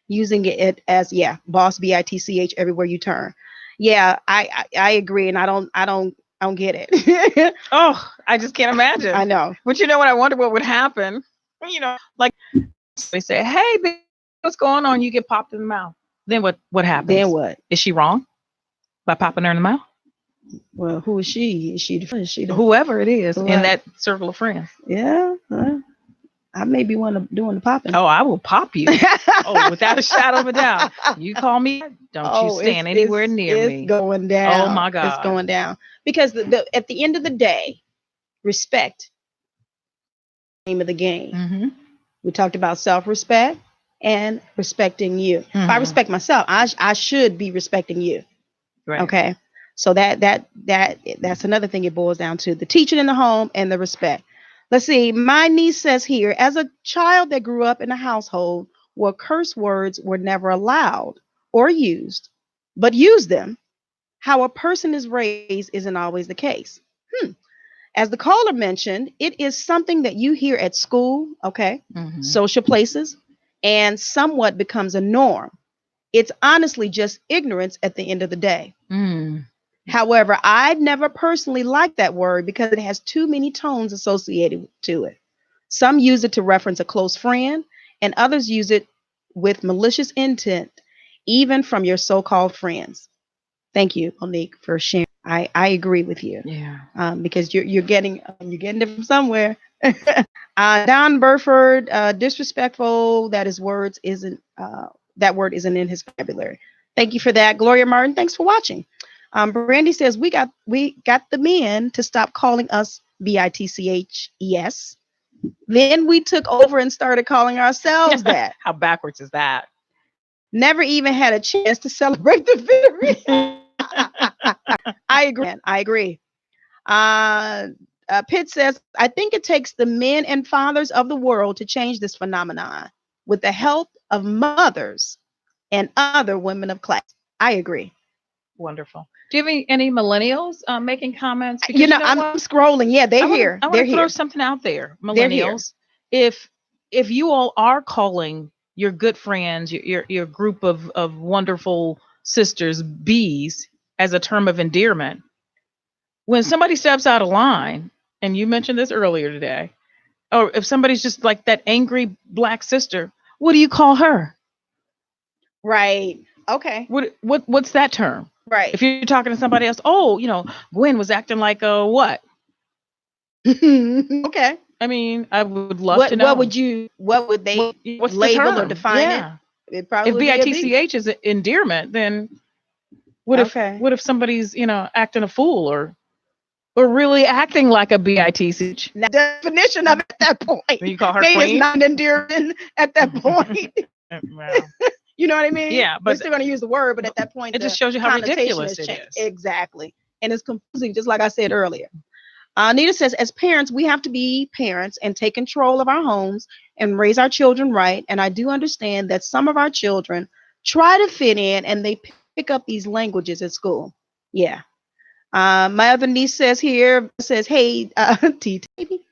using it as, yeah, boss, BITCH, everywhere you turn. Yeah, I agree, and I don't get it. Oh, I just can't imagine. I know. But you know what? I wonder what would happen. You know, like they say, "Hey, babe, what's going on?" You get popped in the mouth. Then what happens? Then what? Is she wrong by popping her in the mouth? Well, who is she? Is she the Whoever it is Whoever. in that circle of friends. Yeah, I may be one of doing the popping. Oh, I will pop you. Oh, without a shadow of a doubt. You call me, don't you stand anywhere near it's me. Going down. Oh my God. It's going down. Because at the end of the day, respect, name of the game. Mm-hmm. We talked about self-respect and respecting you. If I Mhm. respect myself, I should be respecting you. Right. Okay. So that's another thing it boils down to: the teaching in the home and the respect. Let's see. My niece says here, as a child that grew up in a household where curse words were never allowed or used, but use them, how a person is raised isn't always the case. As the caller mentioned, it is something that you hear at school, okay, Mhm. social places, and somewhat becomes a norm. It's honestly just ignorance at the end of the day. Mm. However, I've never personally liked that word because it has too many tones associated to it. Some use it to reference a close friend, and others use it with malicious intent, even from your so-called friends. Thank you, Monique, for sharing. I agree with you, Yeah. because you're getting it from somewhere. Don Burford, disrespectful. That word isn't in his vocabulary. Thank you for that, Gloria Martin. Thanks for watching. Brandy says we got the men to stop calling us BITCHES. Then we took over and started calling ourselves that. How backwards is that? Never even had a chance to celebrate the victory. I agree. Pitt says, I think it takes the men and fathers of the world to change this phenomenon with the help of mothers and other women of class. I agree. Wonderful. Do you have any millennials making comments? Because You know I'm what? scrolling. Yeah, they're here. I want to throw something out there, They're here. millennials. If you all are calling your good friends, your group of wonderful sisters, bees, as a term of endearment, when somebody steps out of line, and you mentioned this earlier today, or if somebody's just like that angry black sister, what do you call her? Right. Okay. What's that term? Right. If you're talking to somebody else, oh, Gwen was acting like a what? Okay. I mean, I would love to know. What would they what's the label term? or define Yeah. it? It probably If would be a B. BITCH is endearment, then what if somebody's acting a fool or really acting like a BITCH? Now, definition of it at that point. You call her Maybe queen? it's not endearing at that point. Well, You know what I mean? Yeah, we're but still going to use the word, but at that point, it just shows you how connotation ridiculous has it changed. is. Exactly, and it's confusing, just like I said earlier. Nita says, as parents, we have to be parents and take control of our homes and raise our children right. And I do understand that some of our children try to fit in and they pick up these languages at school. Yeah. My other niece says, hey, T-Baby,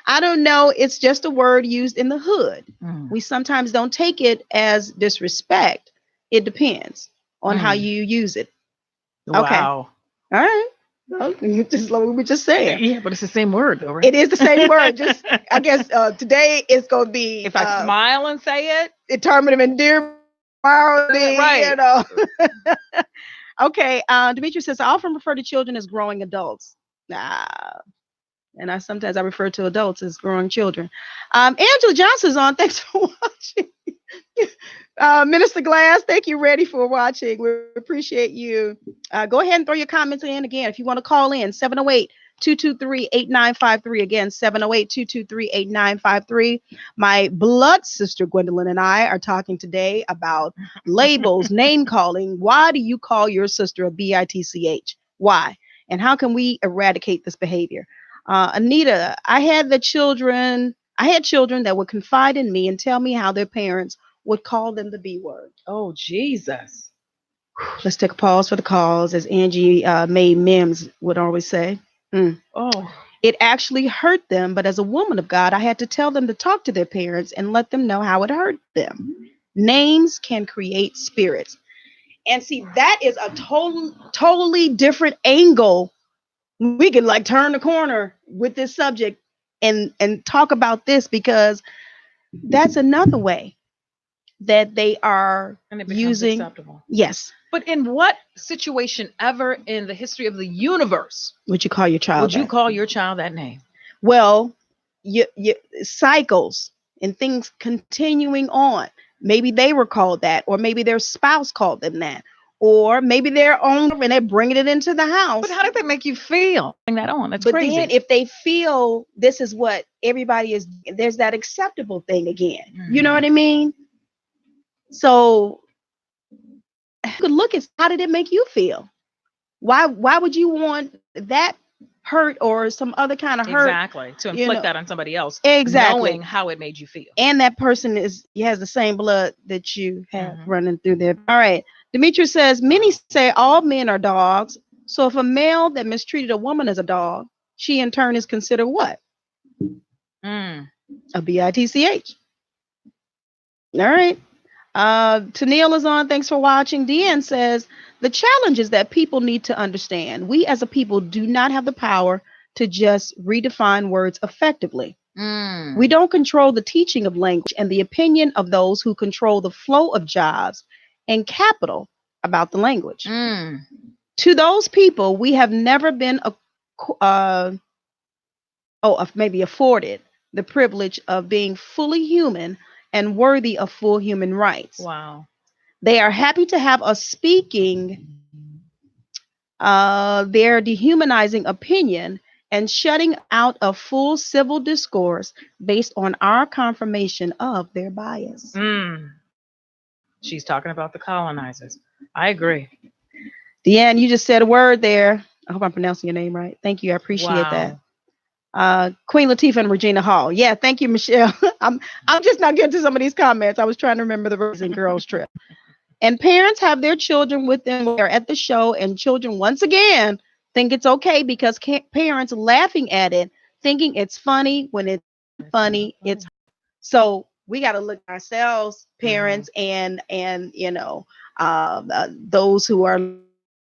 I don't know. It's just a word used in the hood. We sometimes don't take it as disrespect. It depends on how you use it. Wow. Okay. All right. Well, just like we were just saying. Yeah, but it's the same word, though, right? It is the same word. Just, I guess today it's going to be. If I smile and say it, determinative endearment. Right. Okay. Demetrius says, I often refer to children as growing adults. And I sometimes I refer to adults as growing children. Angela Johnson's on. Thanks for watching. Minister Glass, thank you, Ready, for watching. We appreciate you. Go ahead and throw your comments in again. If you want to call in, 708-223-8953. Again, 708-223-8953. My blood sister Gwendolyn and I are talking today about labels, name calling. Why do you call your sister a bitch? Why? And how can we eradicate this behavior? Anita, I had children that would confide in me and tell me how their parents would call them the B word. Oh, Jesus. Let's take a pause for the cause, as Angie Mae Mims would always say. Oh, it actually hurt them, but as a woman of God, I had to tell them to talk to their parents and let them know how it hurt them. Names can create spirits. And see, that is a totally different angle. We can like turn the corner with this subject and talk about this, because that's another way that they are using. Acceptable. Yes. But in what situation ever in the history of the universe would you call your child? Would you call your child that name? Well, you cycles and things continuing on. Maybe they were called that, or maybe their spouse called them that, or maybe their own, and they're bringing it into the house. But how did that make you feel? Bring that on. That's but crazy. Then if they feel this is what everybody is, there's that acceptable thing again. Mm-hmm. You know what I mean? So you could look at, how did it make you feel? Why would you want that hurt or some other kind of hurt? Exactly. To inflict that on somebody else. Exactly. Knowing how it made you feel. And that person has the same blood that you have running through there. All right. Demetrius says, many say all men are dogs. So if a male that mistreated a woman as a dog, she in turn is considered what? A bitch. All right. Tennille is on. Thanks for watching. Deanne says, the challenge is that people need to understand we as a people do not have the power to just redefine words effectively. We don't control the teaching of language and the opinion of those who control the flow of jobs and capital about the language. To those people, we have never been maybe afforded the privilege of being fully human and worthy of full human rights. Wow. They are happy to have us speaking their dehumanizing opinion and shutting out a full civil discourse based on our confirmation of their bias. She's talking about the colonizers. I agree. Deanne, you just said a word there. I hope I'm pronouncing your name right. Thank you. I appreciate that. Queen Latifah and Regina Hall. Yeah, thank you, Michelle. I'm just not getting to some of these comments. I was trying to remember the Raising Girls trip. And parents have their children with them. They're at the show, and children once again think it's okay because parents laughing at it, thinking it's funny when it's funny. It's so we got to look at ourselves, parents, and those who are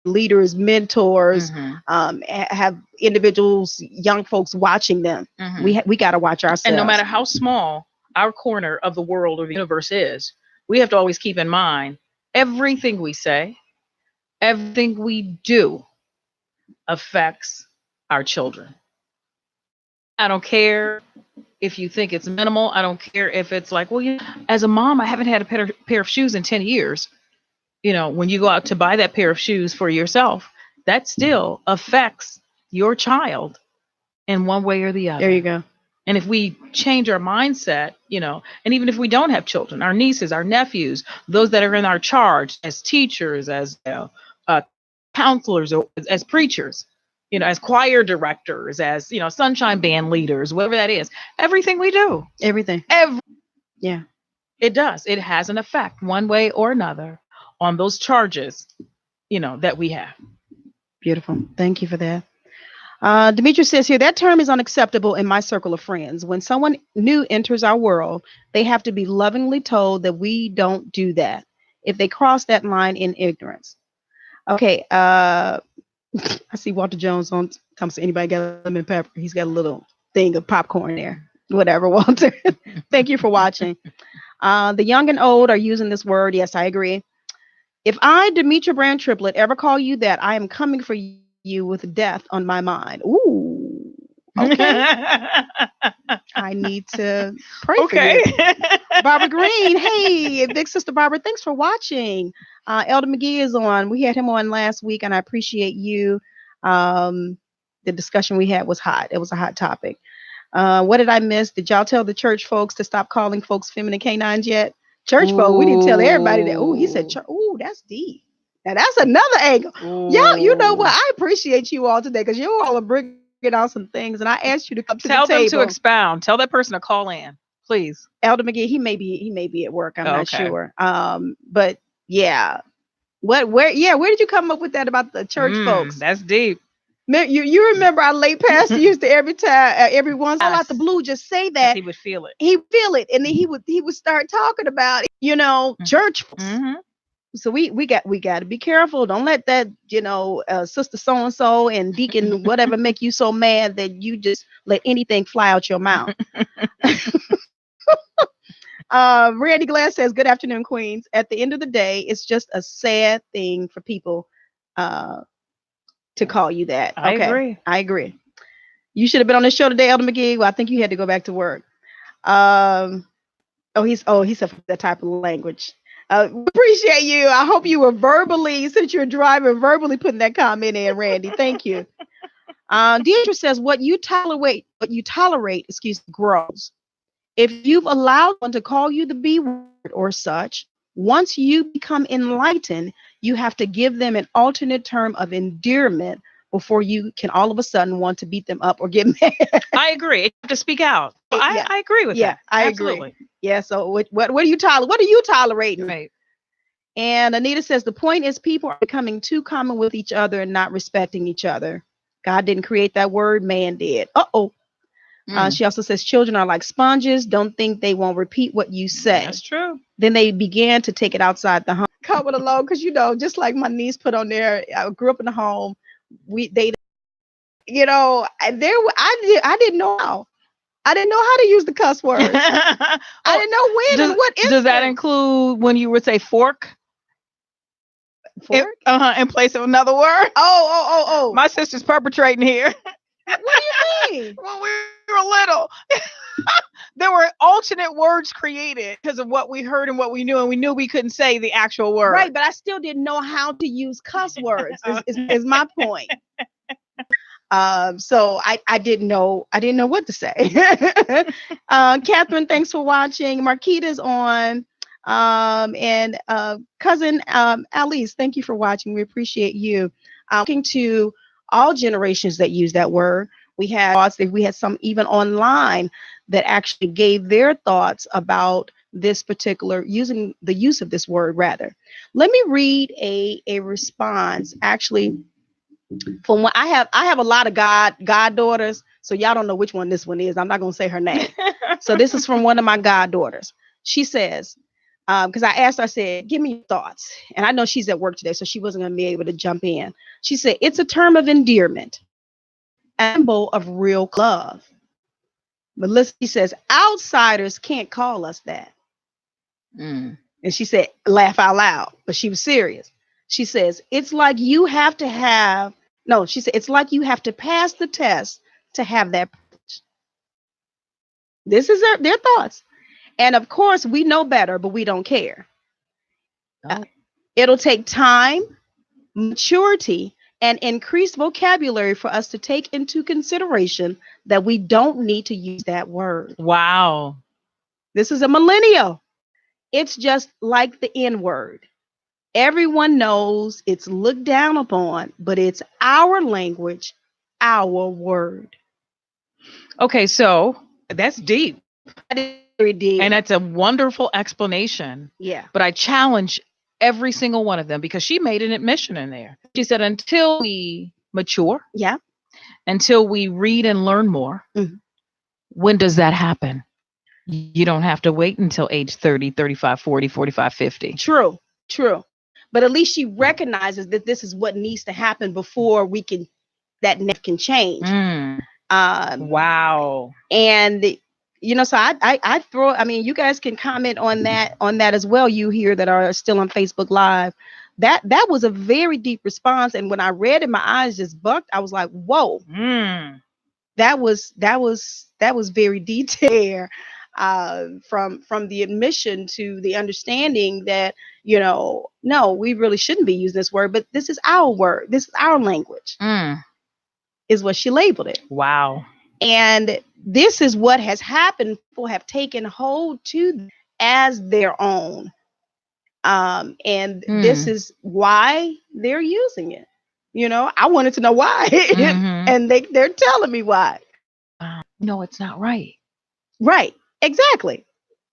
leaders, mentors, have individuals, young folks watching them. We got to watch ourselves. And no matter how small our corner of the world or the universe is, we have to always keep in mind everything we say, everything we do affects our children. I don't care if you think it's minimal. I don't care if it's like, well, as a mom, I haven't had a pair of shoes in 10 years. When you go out to buy that pair of shoes for yourself, that still affects your child in one way or the other. There you go. And if we change our mindset, and even if we don't have children, our nieces, our nephews, those that are in our charge as teachers, as counselors, or as preachers, as choir directors, as, sunshine band leaders, whatever that is, everything we do. Yeah, it does. It has an effect one way or another on those charges, that we have. Beautiful. Thank you for that. Demetrius says here, that term is unacceptable in my circle of friends. When someone new enters our world, they have to be lovingly told that we don't do that if they cross that line in ignorance. Okay. I see Walter Jones on. Comes to anybody got lemon pepper? He's got a little thing of popcorn there. Whatever, Walter. Thank you for watching. The young and old are using this word. Yes, I agree. If I, Demetra Brand Triplet, ever call you that, I am coming for you with death on my mind. Ooh. Okay. I need to pray for Okay. you. Barbara Green. Hey, big sister Barbara. Thanks for watching. Elder McGee is on. We had him on last week, and I appreciate you. The discussion we had was hot. It was a hot topic. What did I miss? Did y'all tell the church folks to stop calling folks feminine canines yet? Church folk, we didn't tell everybody that. Oh, he said, oh, that's deep. Now that's another angle. Y'all, you know what? I appreciate you all today because you all are bringing out some things, and I asked you to come to Tell the table. them to expound. Tell that person to call in, please. Elder McGee, he may be at work. I'm not Okay. sure. But yeah, where did you come up with that about the church folks? That's deep. You remember our late pastor used to every once all out the blue just say that He would feel it. He feel it, and then he would start talking about it, church folks. So we got to be careful. Don't let that sister so and so and deacon whatever make you so mad that you just let anything fly out your mouth. Randy Glass says, "Good afternoon, Queens. At the end of the day, it's just a sad thing for people to call you that." Okay. I agree. You should have been on the show today, Elder McGee. Well, I think you had to go back to work. He said that type of language. Appreciate you. I hope you were verbally, since you're driving, verbally putting that comment in, Randy. Thank you. Deidre says, what you tolerate, grows. If you've allowed one to call you the B word or such, once you become enlightened, you have to give them an alternate term of endearment before you can all of a sudden want to beat them up or get mad. I agree. You have to speak out. I agree with that. I Absolutely. agree. Yeah. So what do you tolerate? What are you tolerating? Right. And Anita says the point is people are becoming too common with each other and not respecting each other. God didn't create that word, man did. She also says children are like sponges. Don't think they won't repeat what you say. That's true. Then they began to take it outside the home. Coming along, because just like my niece put on there, I grew up in the home. I didn't know how. I didn't know how to use the cuss words. I didn't know when and what instant. Does that include when you would say fork? Fork? In place of another word? Oh. My sister's perpetrating here. What do you mean? When we were little, there were alternate words created because of what we heard and what we knew, and we knew we couldn't say the actual word. Right, but I still didn't know how to use cuss words. Is my point. So I didn't know what to say. Catherine, thanks for watching. Marquita's on. And cousin Alice, thank you for watching. We appreciate you. Looking to all generations that use that word. We had some even online that actually gave their thoughts about this particular using the use of this word rather. Let me read a response actually from what I have a lot of goddaughters, so y'all don't know which one this one is. I'm not going to say her name. So this is from one of my goddaughters. She says, because I asked her, I said, give me your thoughts. And I know she's at work today, so she wasn't going to be able to jump in. She said, it's a term of endearment, a symbol of real love. Melissa says, outsiders can't call us that. And she said, laugh out loud, but she was serious. She says, it's like you have to pass the test to have that privilege. This is their thoughts. And of course, we know better, but we don't care. It'll take time, maturity, and increased vocabulary for us to take into consideration that we don't need to use that word. Wow. This is a millennial. It's just like the N word. Everyone knows it's looked down upon, but it's our language, our word. Okay, so that's deep. That is very deep. And that's a wonderful explanation. Yeah. But I challenge every single one of them because she made an admission in there. She said, until we mature, until we read and learn more, when does that happen? You don't have to wait until age 30, 35, 40, 45, 50. True. But at least she recognizes that this is what needs to happen before that neck can change. Wow. And so I you guys can comment on that as well. You here that are still on Facebook Live. That was a very deep response. And when I read it, my eyes just bucked. I was like, whoa, that was very detailed. From the admission to the understanding that, no, we really shouldn't be using this word, but this is our word. This is our language, is what she labeled it. Wow. And this is what has happened. People have taken hold to as their own. And this is why they're using it. I wanted to know why. And they're telling me why. No, it's not right. Right. Exactly.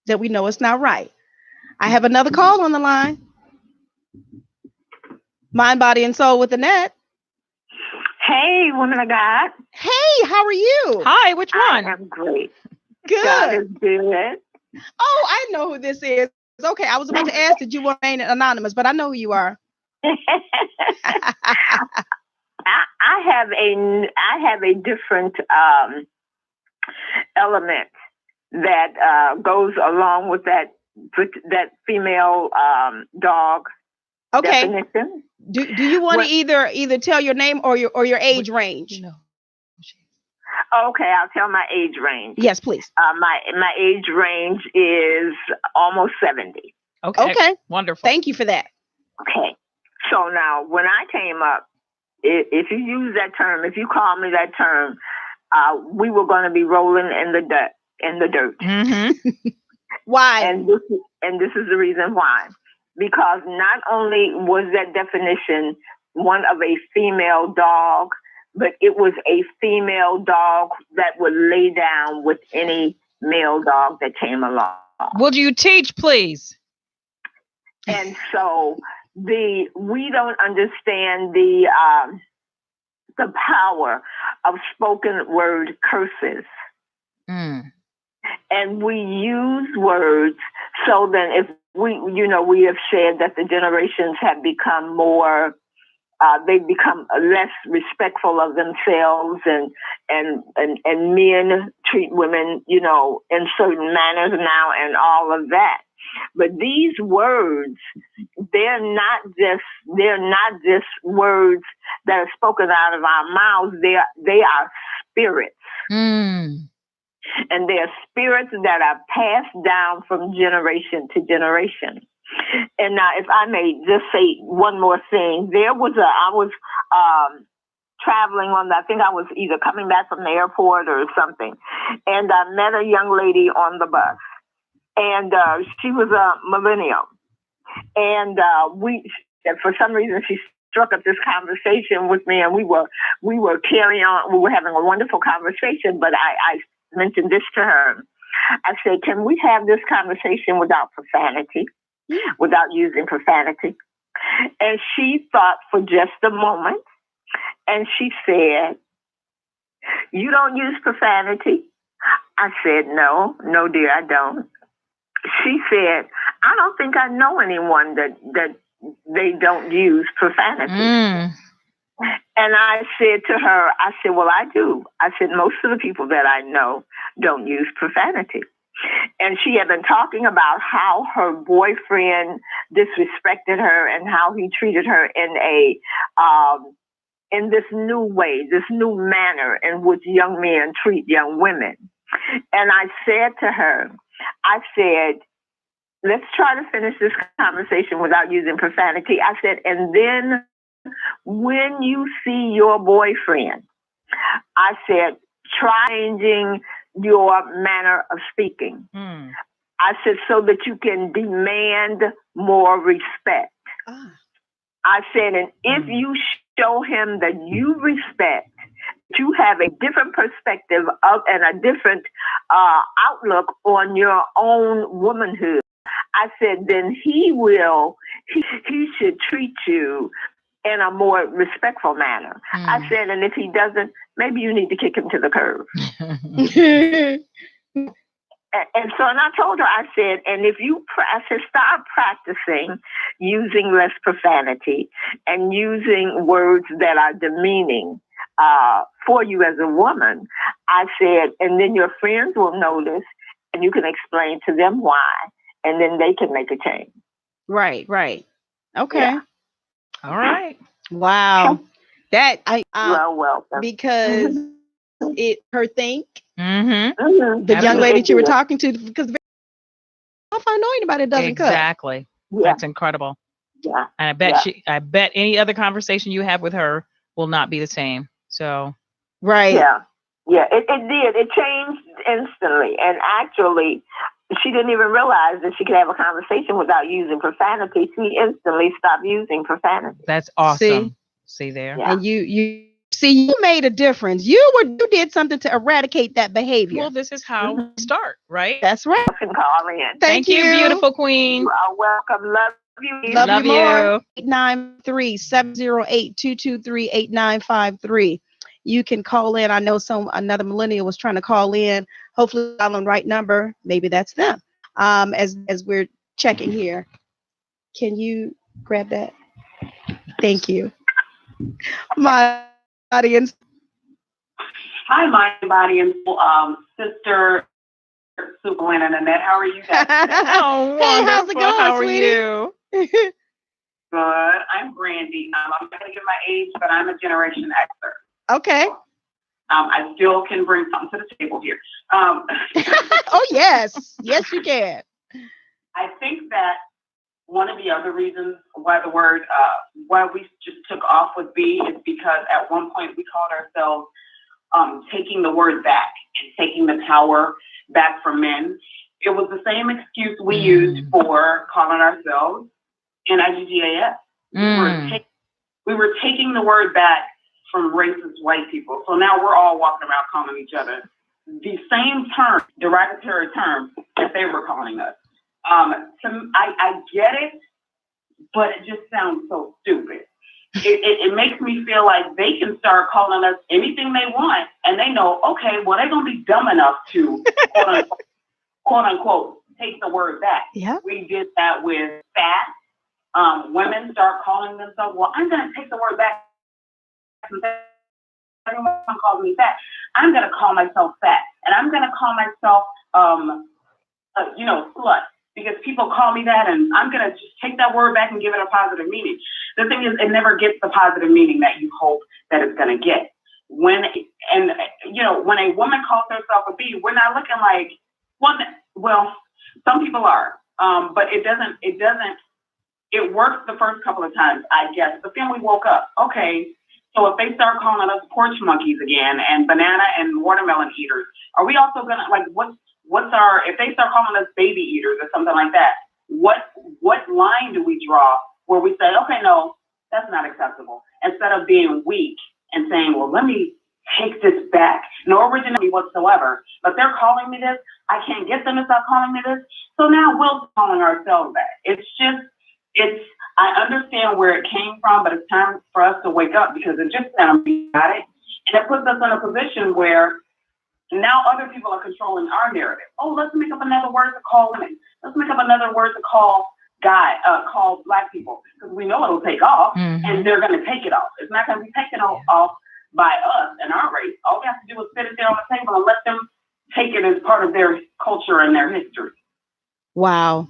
That we know it's not right. I have another call on the line. Mind, Body, and Soul with Annette. Hey, woman of God. Hey, how are you? Hi, which one? I am great. Good. God is good. Oh, I know who this is. Okay, I was about to ask, did you want to remain anonymous, but I know who you are. I have a different element that goes along with that female dog definition. Do you want to either tell your name or your age range? No. Okay, I'll tell my age range. Yes, please. My age range is almost 70. Okay. Wonderful. Thank you for that. Okay. So now, when I came up, if you use that term, if you call me that term, we were going to be rolling in the dirt. Mm-hmm. Why? And this is the reason why. Because not only was that definition one of a female dog, but it was a female dog that would lay down with any male dog that came along. Would you teach, please? And so we don't understand the power of spoken word curses. And we use words so then if we have said that the generations have become more, they've become less respectful of themselves and men treat women, in certain manners now and all of that. But these words, they're not just words that are spoken out of our mouths. They are spirits. And they're spirits that are passed down from generation to generation. And now, if I may just say one more thing, I was traveling I think I was either coming back from the airport or something, and I met a young lady on the bus, and she was a millennial, and for some reason she struck up this conversation with me, and we were carrying on. We were having a wonderful conversation, but I mentioned this to her. I said, "Can we have this conversation without profanity, without using profanity?" And she thought for just a moment, and she said, "You don't use profanity?" I said, "No, dear, I don't." She said, "I don't think I know anyone that they don't use profanity." And I said to her, "Well, I do." I said, "Most of the people that I know don't use profanity." And she had been talking about how her boyfriend disrespected her and how he treated her in this new way, this new manner in which young men treat young women. And I said to her, "Let's try to finish this conversation without using profanity." I said, "And then when you see your boyfriend," I said, "try changing your manner of speaking." I said, "so that you can demand more respect." I said, "And if you show him that you respect, you have a different perspective and a different outlook on your own womanhood," I said, "then he should treat you in a more respectful manner." I said, "and if he doesn't, maybe you need to kick him to the curb." And I told her, I said, "And if start practicing using less profanity and using words that are demeaning for you as a woman." I said, "and then your friends will notice and you can explain to them why, and then they can make a change." Right. Okay. All right. Wow. That I Well, welcome. because her think Mm-hmm. the young Absolutely. lady that you were talking to, because if I know anybody that doesn't cook. Exactly. Yeah, That's incredible. yeah, And I bet yeah. I bet any other conversation you have with her will not be the same. So Right. Yeah, yeah, it did. It changed instantly. And actually, she didn't even realize that she could have a conversation without using profanity. She instantly stopped using profanity. that's awesome. See there. Yeah. And you see, you made a difference. You did something to eradicate that behavior. Well, this is how we start, right? That's right. You can call in. Thank you, beautiful queen. You are welcome. Love you. Love Love you more. you. 893-708-223-8953. You can call in. I know another millennial was trying to call in. Hopefully dial on the right number. Maybe that's them. As we're checking here. Can you grab that? Thank you. My audience. Hi, my body and sister Superwin and Annette. How are you guys? Oh, Hey, how's it wonderful. going, How are sweetie? you? Good. I'm Brandy. I'm not going to give my age, but I'm a Generation Xer. Okay. I still can bring something to the table here. Oh, yes. Yes, you can. I think that one of the other reasons why why we just took off with B is because at one point we called ourselves taking the word back and taking the power back from men. It was the same excuse we used for calling ourselves NIGGAF. We were taking the word back from racist white people. So now we're all walking around calling each other the same term, derogatory term that they were calling us. I get it, but it just sounds so stupid. It makes me feel like they can start calling us anything they want, and they know, okay, well, they're going to be dumb enough to, quote unquote, take the word back. Yeah. We did that with fat. Women start calling themselves, well, I'm going to take the word back. Everyone calls me fat. I'm going to call myself fat, and I'm going to call myself, slut. Because people call me that, and I'm going to just take that word back and give it a positive meaning. The thing is, it never gets the positive meaning that you hope that it's going to get. When a woman calls herself a B, we're not looking like, well, some people are, but it worked the first couple of times, I guess. But then we woke up. Okay, so if they start calling us porch monkeys again and banana and watermelon eaters, are we also going to, like, if they start calling us baby eaters or something like that, what line do we draw where we say, okay, no, that's not acceptable, instead of being weak and saying, well, let me take this back. No originality whatsoever, but they're calling me this. I can't get them to stop calling me this. So now we're calling ourselves that. I understand where it came from, but it's time for us to wake up, because it just sounds chaotic, and it puts us in a position where now other people are controlling our narrative. Oh, let's make up another word to call women. Let's make up another word to call call Black people, because we know it'll take off, and they're going to take it off. It's not going to be taken off by us and our race. All we have to do is sit it there on the table and let them take it as part of their culture and their history. Wow.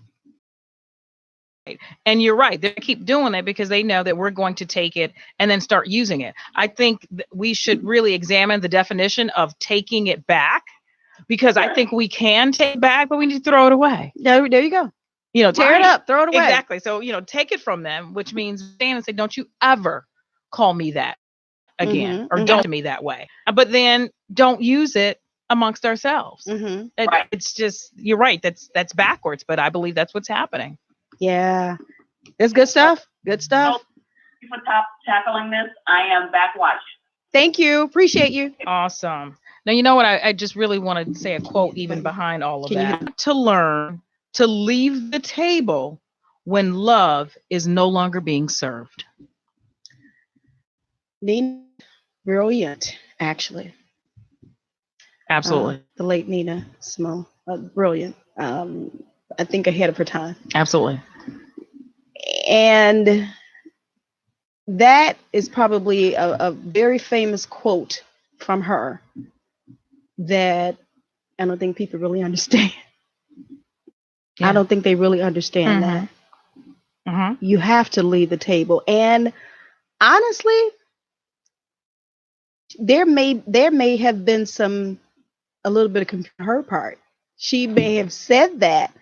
And you're right. They keep doing it because they know that we're going to take it and then start using it. I think we should really examine the definition of taking it back, because I think we can take it back, but we need to throw it away. There you go. Tear it up, throw it away. Exactly. So, take it from them, which means stand and say, don't you ever call me that again, or don't to me that way. But then don't use it amongst ourselves. It's just, you're right. That's backwards, but I believe that's what's happening. Yeah. It's good stuff. Good stuff. Thank you for tackling this. I am back watching. Thank you. Appreciate you. Awesome. Now, you know what? I just really want to say a quote even behind all of that. To learn to leave the table when love is no longer being served. Nina, brilliant, actually. Absolutely. The late Nina Simone. Brilliant. I think ahead of her time. Absolutely. And that is probably a very famous quote from her that I don't think people really understand. I don't think they really understand that. You have to leave the table. And honestly, there may have been a little bit of confusion on her part. She may have said that,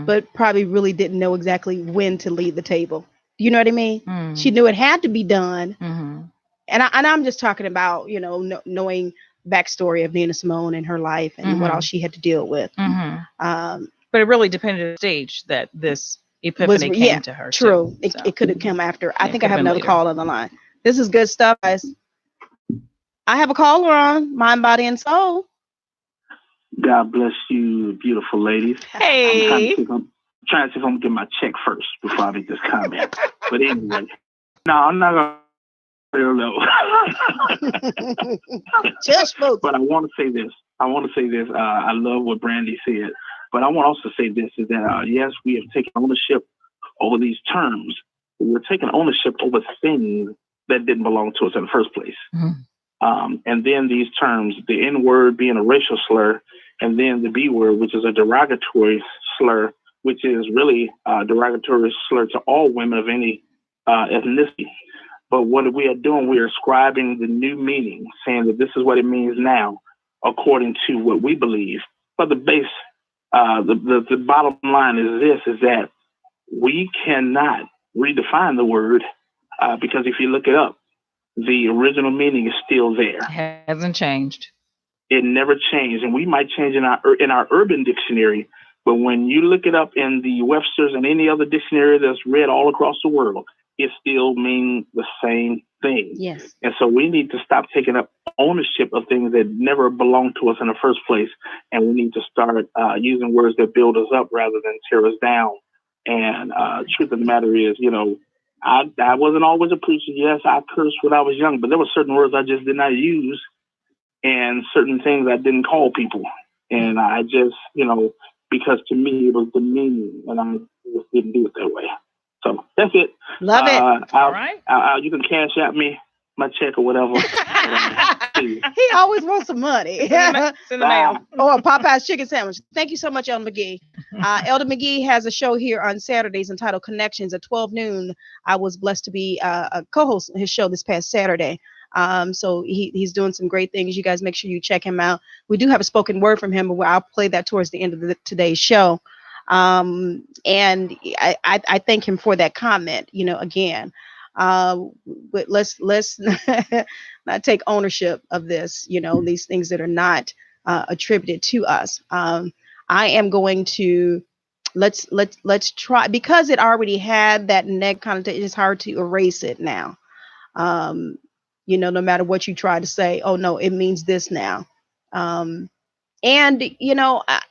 but probably really didn't know exactly when to leave the table. You know what I mean? She knew it had to be done. And I'm just talking about, knowing backstory of Nina Simone and her life and what else she had to deal with. But it really depended on the stage that this epiphany came to her. True. Too, it could have come after. I think I have another call on the line. This is good stuff, guys. I have a caller on Mind, Body, and Soul. God bless you, beautiful ladies. Hey. I'm trying to see if I'm going to get my check first before I make this comment. But anyway, no, I'm not going to. Just folks. But I want to say this. I love what Brandy said. But I want to also say this is that, yes, we have taken ownership over these terms. We're taking ownership over things that didn't belong to us in the first place. And then these terms, the N word being a racial slur, and then the B word, which is a derogatory slur, which is really a derogatory slur to all women of any ethnicity. But what we are doing, we are ascribing the new meaning, saying that this is what it means now, according to what we believe. But the base, the bottom line is that we cannot redefine the word because if you look it up, the original meaning is still there. It hasn't changed. It never changed, and we might change in our urban dictionary, but when you look it up in the Webster's and any other dictionary that's read all across the world, it still means the same thing. Yes. And so we need to stop taking up ownership of things that never belonged to us in the first place, and we need to start using words that build us up rather than tear us down. And truth of the matter is, I wasn't always a preacher. Yes, I cursed when I was young, but there were certain words I just did not use and certain things I didn't call people. And I just, because to me it was demeaning and I just didn't do it that way. So that's it. Love it. All right. You can cash out me my check or whatever. He always wants some money. Send the mail. Or a Popeye's chicken sandwich. Thank you so much, Elder McGee. Elder McGee has a show here on Saturdays entitled Connections at 12 noon. I was blessed to be a co-host on his show this past Saturday. So he's doing some great things. You guys make sure you check him out. We do have a spoken word from him, but I'll play that towards the end of today's show. And I thank him for that comment, again. But let's not take ownership of this, these things that are not attributed to us. I am going to let's try, because it already had that negative connotation. It's hard to erase it now. No matter what you try to say, oh no, it means this now. And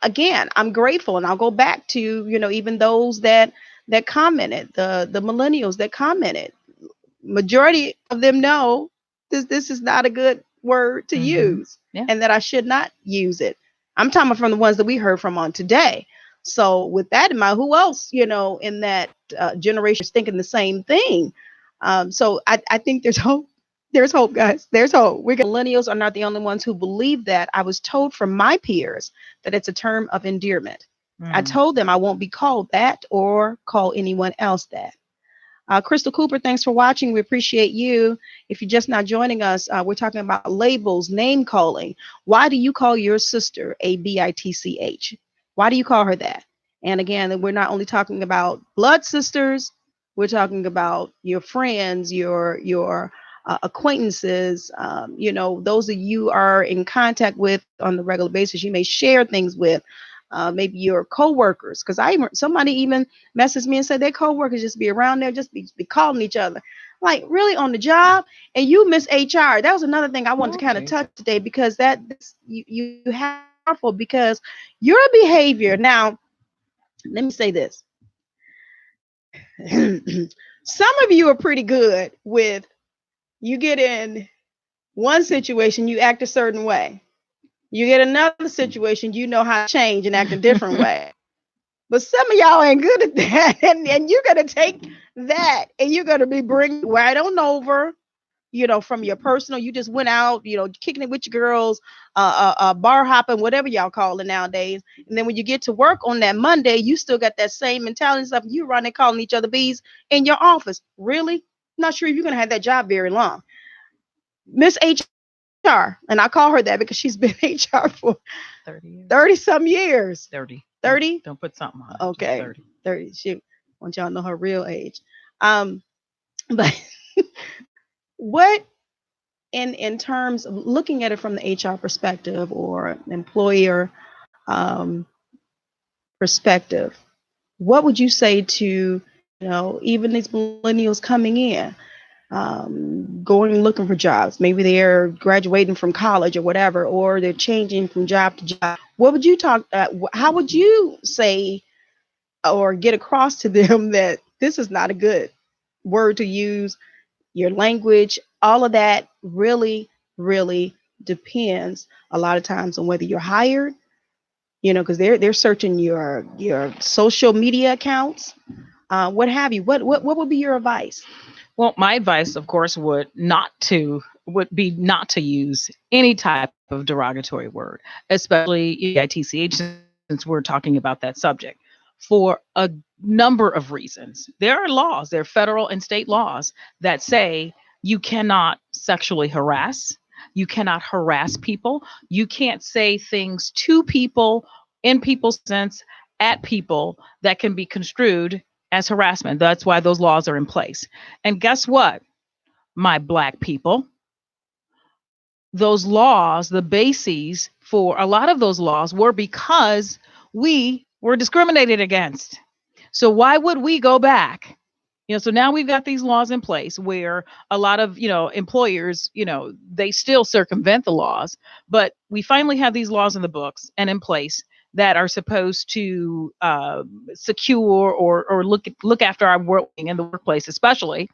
again, I'm grateful, and I'll go back to even those that commented, the millennials that commented. Majority of them know this is not a good word to use, and that I should not use it. I'm talking from the ones that we heard from on today. So with that in mind, who else in that generation is thinking the same thing? So I think there's hope. There's hope, guys. There's hope. Millennials are not the only ones who believe that. I was told from my peers that it's a term of endearment. I told them I won't be called that or call anyone else that. Crystal Cooper, thanks for watching. We appreciate you. If you're just not joining us, we're talking about labels, name calling. Why do you call your sister a bitch? Why do you call her that? And again, we're not only talking about blood sisters. We're talking about your friends, your acquaintances, those that you are in contact with on the regular basis. You may share things with. Maybe your coworkers, because somebody even messaged me and said their coworkers just be around there, just be calling each other, like really on the job. And you miss HR. That was another thing I wanted to kind of touch today, because you have powerful, because your behavior. Now, let me say this: some of you are pretty good with, you get in one situation, you act a certain way. You get another situation, you know how to change and act a different way. But some of y'all ain't good at that. And you're going to take that and you're going to be bringing right on over from your personal, you just went out, kicking it with your girls, bar hopping, whatever y'all call it nowadays. And then when you get to work on that Monday, you still got that same mentality and stuff. You running, calling each other bees in your office. Really? Not sure if you're going to have that job very long. Miss HR, and I call her that because she's been HR for 30 some years. 30? Don't put something on it. Okay. 30. Shoot. I want y'all to know her real age. But what in terms of looking at it from the HR perspective or employer perspective, what would you say to even these millennials coming in, going looking for jobs? Maybe they're graduating from college or whatever, or they're changing from job to job. What would you how would you say or get across to them that this is not a good word to use? Your language, all of that really, really depends a lot of times on whether you're hired, because they're searching your social media accounts, what have you. What would be your advice? Well, my advice, of course, would be not to use any type of derogatory word, especially EITCH, since we're talking about that subject, for a number of reasons. There are federal and state laws that say you cannot sexually harass. You cannot harass people. You can't say things to people, in people's sense, at people that can be construed as harassment. That's why those laws are in place. And guess what, my Black people? Those laws, the bases for a lot of those laws were because we were discriminated against. So why would we go back? So now we've got these laws in place where a lot of, employers, they still circumvent the laws, but we finally have these laws in the books and in place that are supposed to secure or look after our work in the workplace, especially.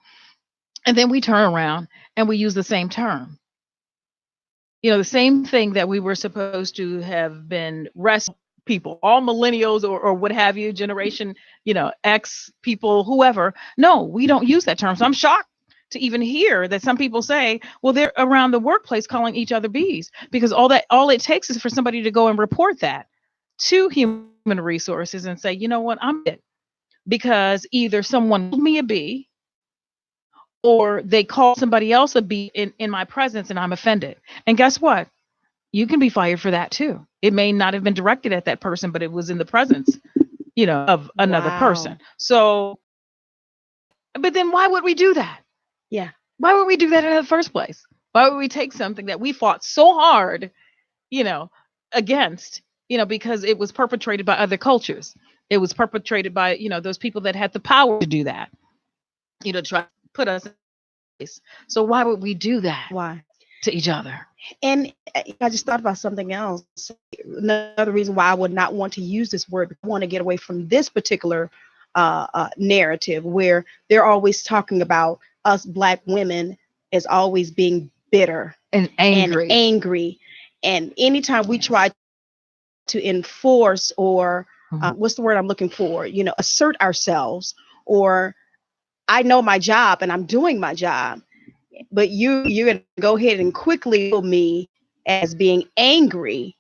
And then we turn around and we use the same term. The same thing that we were supposed to have been people, all millennials or what have you, generation, X people, whoever. No, we don't use that term. So I'm shocked to even hear that some people say, well, they're around the workplace calling each other bees, because all it takes is for somebody to go and report that to human resources and say, you know what, I'm it. Because either someone called me a bee or they call somebody else a bee in my presence and I'm offended. And guess what? You can be fired for that too. It may not have been directed at that person, but it was in the presence, of another person. So, but then why would we do that? Yeah. Why would we do that in the first place? Why would we take something that we fought so hard, against, because it was perpetrated by other cultures. It was perpetrated by, those people that had the power to do that, try to put us in place. So why would we do that? Why? To each other. And I just thought about something else. Another reason why I would not want to use this word, I want to get away from this particular narrative where they're always talking about us Black women as always being bitter and angry. And anytime we try to enforce or what's the word I'm looking for, assert ourselves, or I know my job and I'm doing my job, but you're going to go ahead and quickly label me as being angry.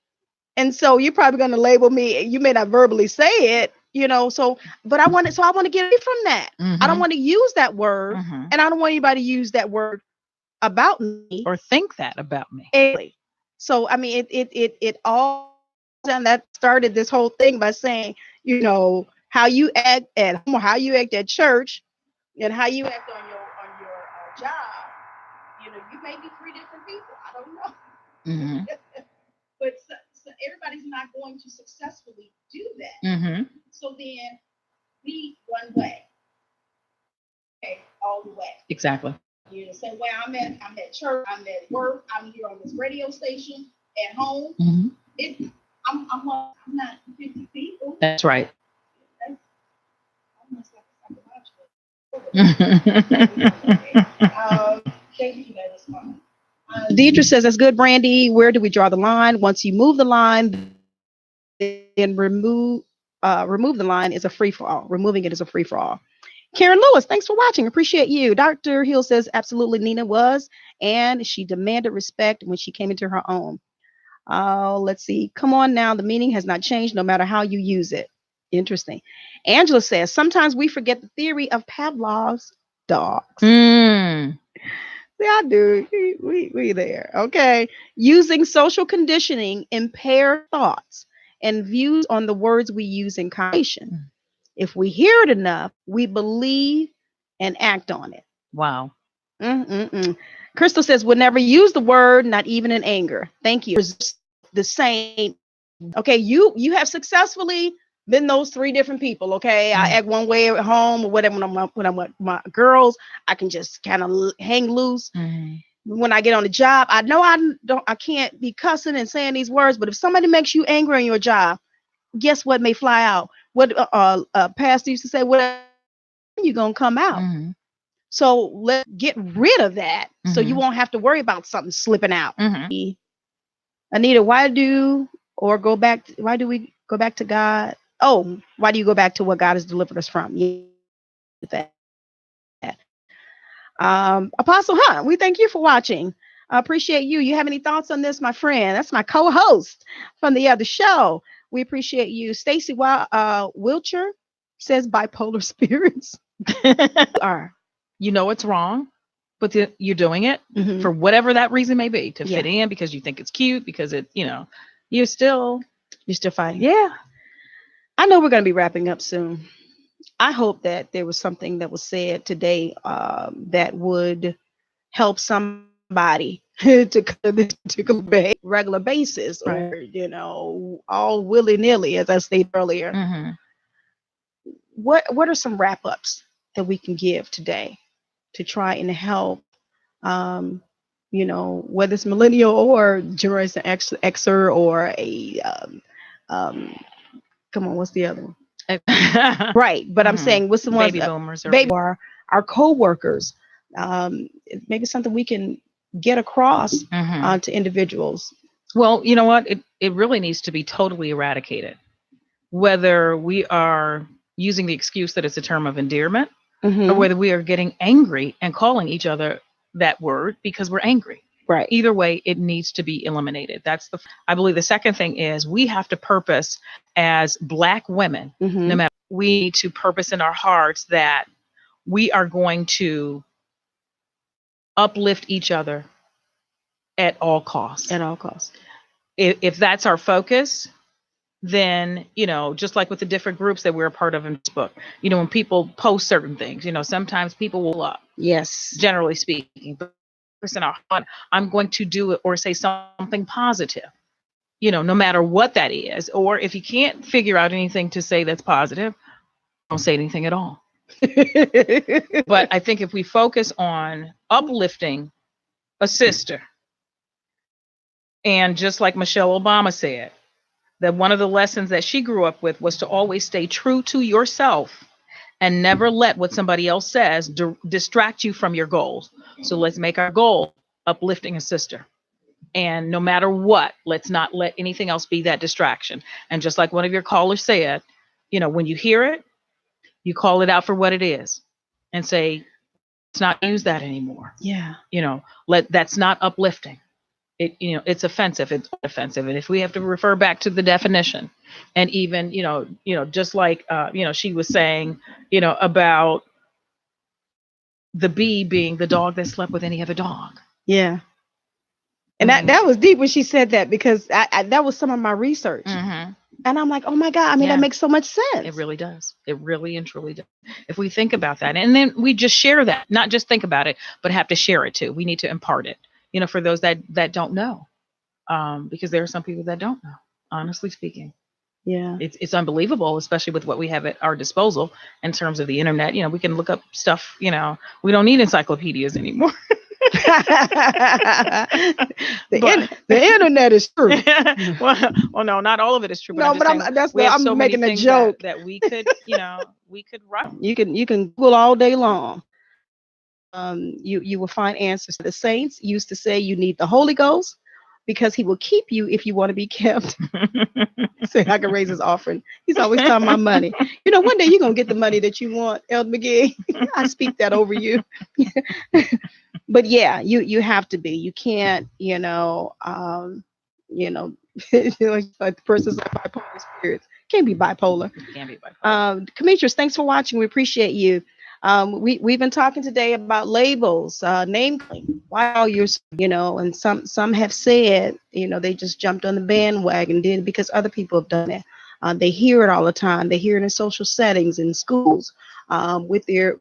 And so you're probably going to label me, you may not verbally say it, but I want to get away from that. Mm-hmm. I don't want to use that word. Mm-hmm. And I don't want anybody to use that word about me or think that about me. So, I mean, it all done that started this whole thing by saying, how you act at home, or how you act at church, and how you act on your job. You may be three different people. I don't know. Mm-hmm. But so everybody's not going to successfully do that. Mm-hmm. So then be one way. Okay, all the way. Exactly. The same way I'm at church, I'm at work, I'm here on this radio station, at home. Mm-hmm. I'm not 50 people. That's right. That's almost like a thank you, that is fine. Deidre says, that's good, Brandy. Where do we draw the line? Once you move the line, then remove the line is a free for all. Removing it is a free for all. Karen Lewis, thanks for watching. Appreciate you. Dr. Hill says absolutely Nina was, and she demanded respect when she came into her own. Let's see. Come on now. The meaning has not changed no matter how you use it. Interesting. Angela says sometimes we forget the theory of Pavlov's dogs. Mm. See, I do. We there. Okay. Using social conditioning impair thoughts and views on the words we use in conversation. If we hear it enough, we believe and act on it. Wow. Crystal says, would never use the word, not even in anger. Thank you. The same. Okay, you have successfully been those three different people. Okay, I act one way at home or whatever. When I'm with my girls, I can just kind of hang loose. When I get on the job, I know I can't be cussing and saying these words. But if somebody makes you angry on your job, guess what may fly out? What Pastor used to say, "What you gonna come out?" So let's get rid of that, so you won't have to worry about something slipping out. Anita, why do we go back to God? Oh, why do you go back to what God has delivered us from? That. Apostle Hunt, we thank you for watching. I appreciate you. You have any thoughts on this, my friend? That's my co-host from the other show. We appreciate you. Stacy Wilcher says bipolar spirits are. You know it's wrong, but you're doing it for whatever that reason may be, to fit in, because you think it's cute, because it, you're still fighting. Yeah. I know we're going to be wrapping up soon. I hope that there was something that was said today that would help somebody to cut this particular regular basis, or all willy-nilly, as I stated earlier. What are some wrap-ups that we can give today to try and help, whether it's millennial or Generation Xer or a come on, what's the other one? Right, but I'm saying what's the ones baby boomers or our co-workers, maybe something we can get across to individuals. Well, you know what, it really needs to be totally eradicated, whether we are using the excuse that it's a term of endearment, or whether we are getting angry and calling each other that word because we're angry. Right. Either way, it needs to be eliminated. I believe the second thing is we have to purpose as Black women, no matter, we need to purpose in our hearts that we are going to uplift each other at all costs. At all costs. If that's our focus, then, just like with the different groups that we're a part of in this book, when people post certain things, sometimes people will up. Yes. Generally speaking. But I'm going to do it or say something positive, no matter what that is. Or if you can't figure out anything to say that's positive, don't say anything at all. But I think if we focus on uplifting a sister, and just like Michelle Obama said, that one of the lessons that she grew up with was to always stay true to yourself and never let what somebody else says distract you from your goals. So let's make our goal uplifting a sister. And no matter what, let's not let anything else be that distraction. And just like one of your callers said, when you hear it, you call it out for what it is and say, let's not use that anymore. Yeah. That's not uplifting. It's offensive. It's offensive. And if we have to refer back to the definition, and even, just like, she was saying, about the bee being the dog that slept with any other dog. Yeah. And that was deep when she said that, because that was some of my research. And I'm like, oh my God, that makes so much sense. It really does. It really and truly does. If we think about that, and then we just share that, not just think about it, but have to share it too. We need to impart it, for those that don't know, because there are some people that don't know, honestly speaking. Yeah. It's unbelievable, especially with what we have at our disposal in terms of the internet. We can look up stuff, we don't need encyclopedias anymore. The internet is true. well, no, not all of it is true. But I'm making a joke that we could, we could write. You can Google all day long. You will find answers. The saints used to say you need the Holy Ghost because he will keep you if you want to be kept. Say I can raise his offering. He's always talking about money. You know, one day you're gonna get the money that you want, Elder McGee. I speak that over you. But yeah, you have to be. You can't, like the person's like bipolar spirits. Can't be bipolar. Can't be bipolar. Demetrius, thanks for watching. We appreciate you. We've been talking today about labels, name claim. Why all your, and some have said, they just jumped on the bandwagon, did it because other people have done it. They hear it all the time. They hear it in social settings, in schools, with their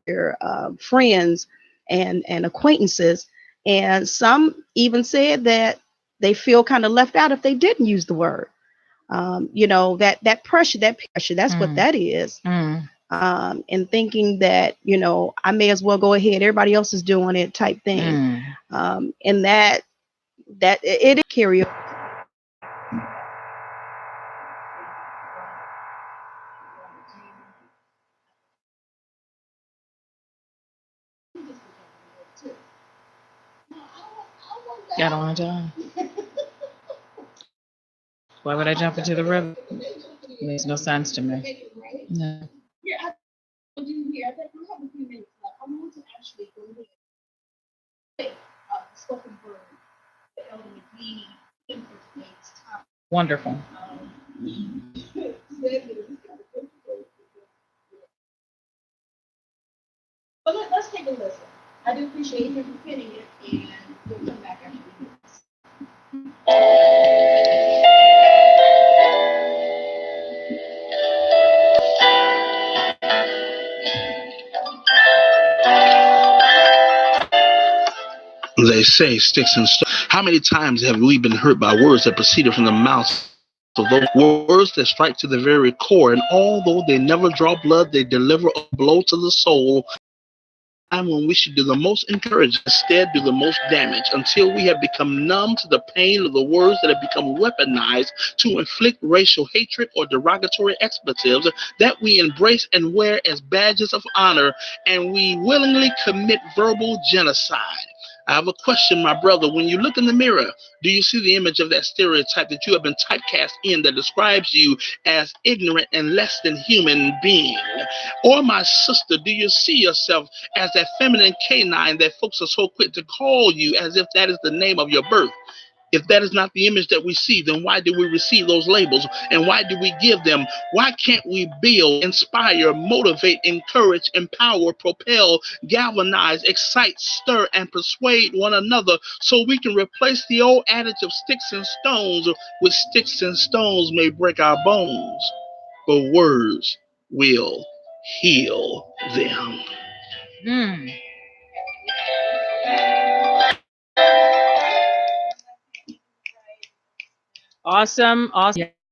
friends and acquaintances. And some even said that they feel kind of left out if they didn't use the word. That pressure, that's what that is. And thinking that, I may as well go ahead, everybody else is doing it type thing. And that it carry over. I don't want to die. Why would I jump into the river? It makes no sense to me. No. Wonderful. But let's take a listen. I do appreciate you repeating it, and we'll come back after we do this. They say sticks and stones. How many times have we been hurt by words that proceeded from the mouth of those words that strike to the very core? And although they never draw blood, they deliver a blow to the soul. Time when we should do the most encourage, instead do the most damage, until we have become numb to the pain of the words that have become weaponized to inflict racial hatred or derogatory expletives that we embrace and wear as badges of honor, and we willingly commit verbal genocide. I have a question, my brother. When you look in the mirror, do you see the image of that stereotype that you have been typecast in that describes you as ignorant and less than human being? Or my sister, do you see yourself as that feminine canine that folks are so quick to call you as if that is the name of your birth? If that is not the image that we see, then why do we receive those labels? And why do we give them? Why can't we build, inspire, motivate, encourage, empower, propel, galvanize, excite, stir, and persuade one another so we can replace the old adage of sticks and stones with sticks and stones may break our bones, but words will heal them. Awesome.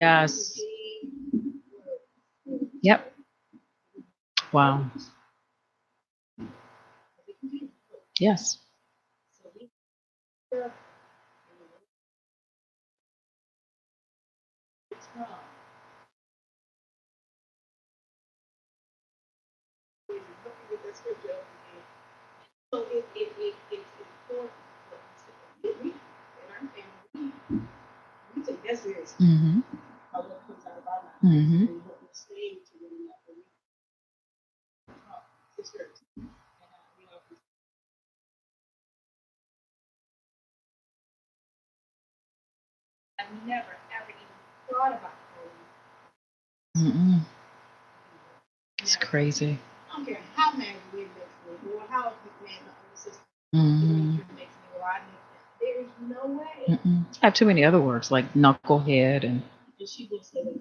Yes. Yep. Wow. Yes. So it's important for us we take that seriously. What comes out of our mouth and what we're saying to one another. It's very I've never ever even thought about clothing. It's crazy. I don't care how mad we make me or how man the system makes me or I make that. There is no way. I have too many other words like knucklehead and she will say that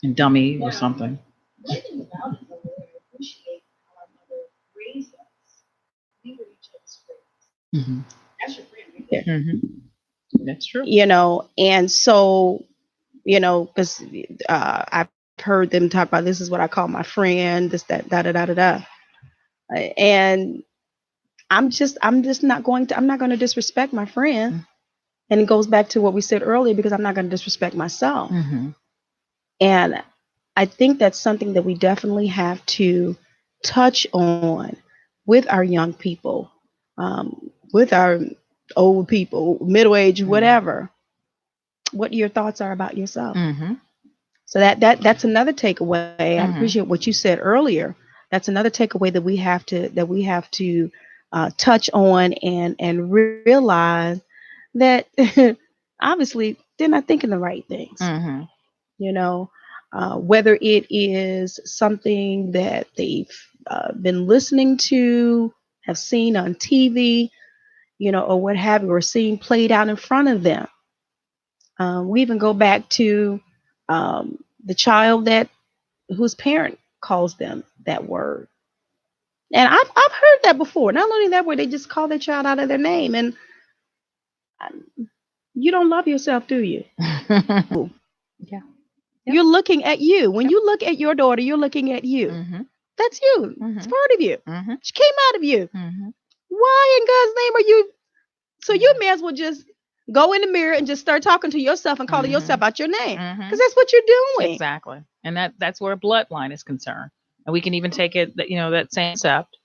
and dummy or something. One thing about it, though, I appreciate how our mother raised us. We were each other's friends. That's your friend right there. That's true. And so, because I've heard them talk about this is what I call my friend, this, that, da, da, da, da, da. And I'm not going to disrespect my friend. And it goes back to what we said earlier, because I'm not going to disrespect myself. And I think that's something that we definitely have to touch on with our young people, with our old people, middle age, whatever. what your thoughts are about yourself. Mm-hmm. So that's another takeaway. I Mm-hmm. appreciate what you said earlier. That's another takeaway that we have to touch on and realize that obviously they're not thinking the right things. Mm-hmm. You know, whether it is something that they've been listening to, have seen on TV, or what have you, or seen played out in front of them. We even go back to the child that whose parent calls them that word. And I've heard that before. Not only that, where they just call their child out of their name, and you don't love yourself, do you? Yeah. You're looking at you. When you look at your daughter, you're looking at you. Mm-hmm. That's you. It's Mhm. part of you. Mm-hmm. She came out of you. Mm-hmm. Why in God's name are you? So you may as well just go in the mirror and just start talking to yourself and calling yourself out your name, because that's what you're doing. Exactly. And that's where bloodline is concerned. And we can even take it that, that same concept,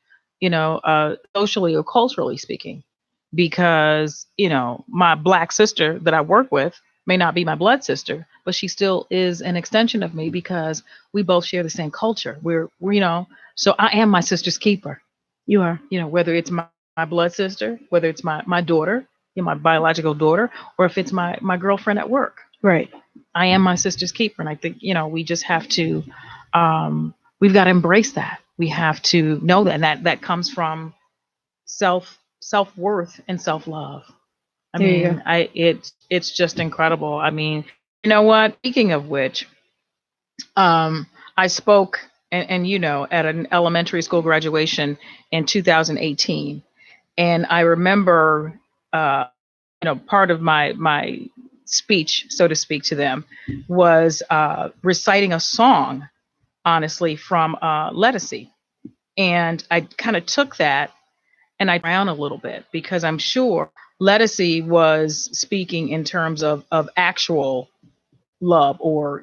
socially or culturally speaking, because, my Black sister that I work with may not be my blood sister, but she still is an extension of me because we both share the same culture. We're so I am my sister's keeper. You are. Whether it's my blood sister, whether it's my daughter, my biological daughter, or if it's my girlfriend at work. Right. I am my sister's keeper. And I think, we just have to, we've got to embrace that. We have to know that. And that comes from self-worth and self-love. I There you mean, it's just incredible. I mean, you know what? Speaking of which, I spoke and at an elementary school graduation in 2018. And I remember, part of my speech, so to speak, to them was reciting a song, honestly, from Lettucey. And I kind of took that and I around a little bit, because I'm sure Lettucey was speaking in terms of actual love, or,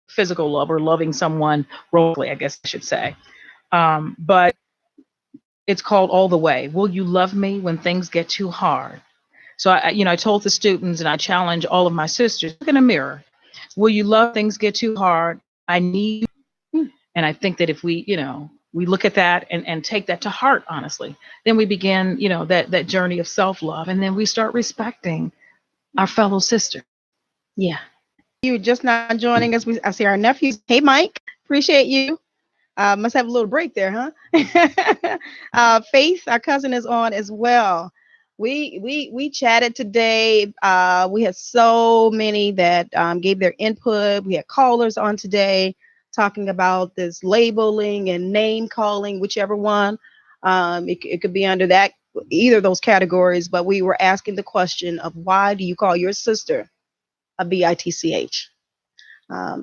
physical love, or loving someone romantically, I guess I should say. But it's called All the Way. Will you love me when things get too hard? So I told the students, and I challenge all of my sisters, look in a mirror. Will you love things get too hard? I need you. And I think that if we look at that and take that to heart, honestly, then we begin, that journey of self-love, and then we start respecting our fellow sister. Yeah. You're just not joining us. I see our nephews. Hey, Mike. Appreciate you. Must have a little break there, huh? Faith, our cousin, is on as well. We chatted today. We had so many that gave their input. We had callers on today talking about this labeling and name calling, whichever one. It could be under that, either of those categories. But we were asking the question of, why do you call your sister a BITCH?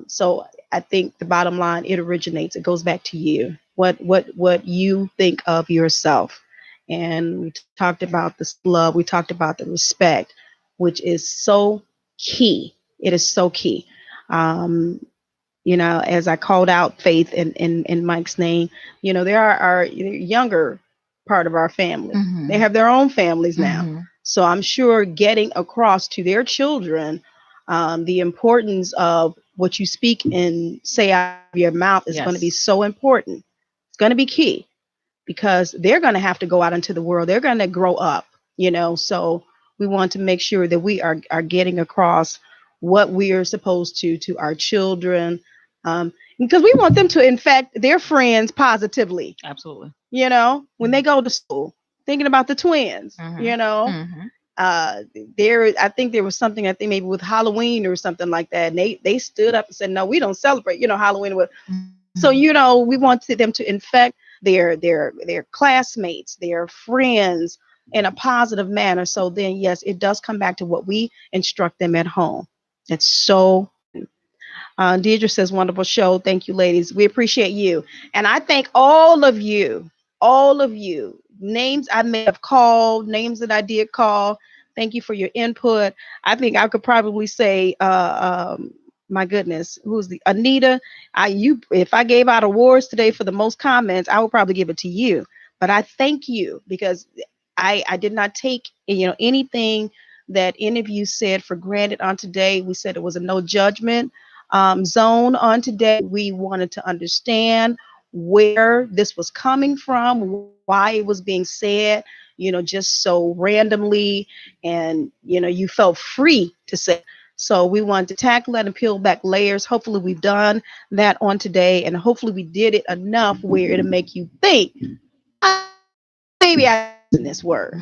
So I think the bottom line, it goes back to you. What you think of yourself. And we talked about the love, we talked about the respect, which is so key. It is so key. As I called out Faith in Mike's name, there are our younger part of our family. Mm-hmm. They have their own families now. Mm-hmm. So I'm sure getting across to their children the importance of what you speak and say out of your mouth is going to be so important. It's going to be key, because they're going to have to go out into the world. They're going to grow up, so we want to make sure that we are getting across what we are supposed to our children, because we want them to infect their friends positively. Absolutely. When they go to school, thinking about the twins, Mm-hmm. I think there was something, I think maybe with Halloween or something like that. And they stood up and said, no, we don't celebrate, Halloween. Mm-hmm. So, we wanted them to infect their classmates, their friends in a positive manner. So then, yes, it does come back to what we instruct them at home. It's so Deirdre says, wonderful show. Thank you, ladies. We appreciate you. And I thank all of you, names I may have called, names that I did call. Thank you for your input. I think I could probably say, my goodness, who's the Anita? If I gave out awards today for the most comments, I would probably give it to you. But I thank you, because I did not take anything that any of you said for granted on today. We said it was a no judgment zone on today. We wanted to understand where this was coming from, why it was being said, just so randomly, and you felt free to say. So we wanted to tackle that and peel back layers. Hopefully we've done that on today, and hopefully we did it enough where it'll make you think, maybe I in this word.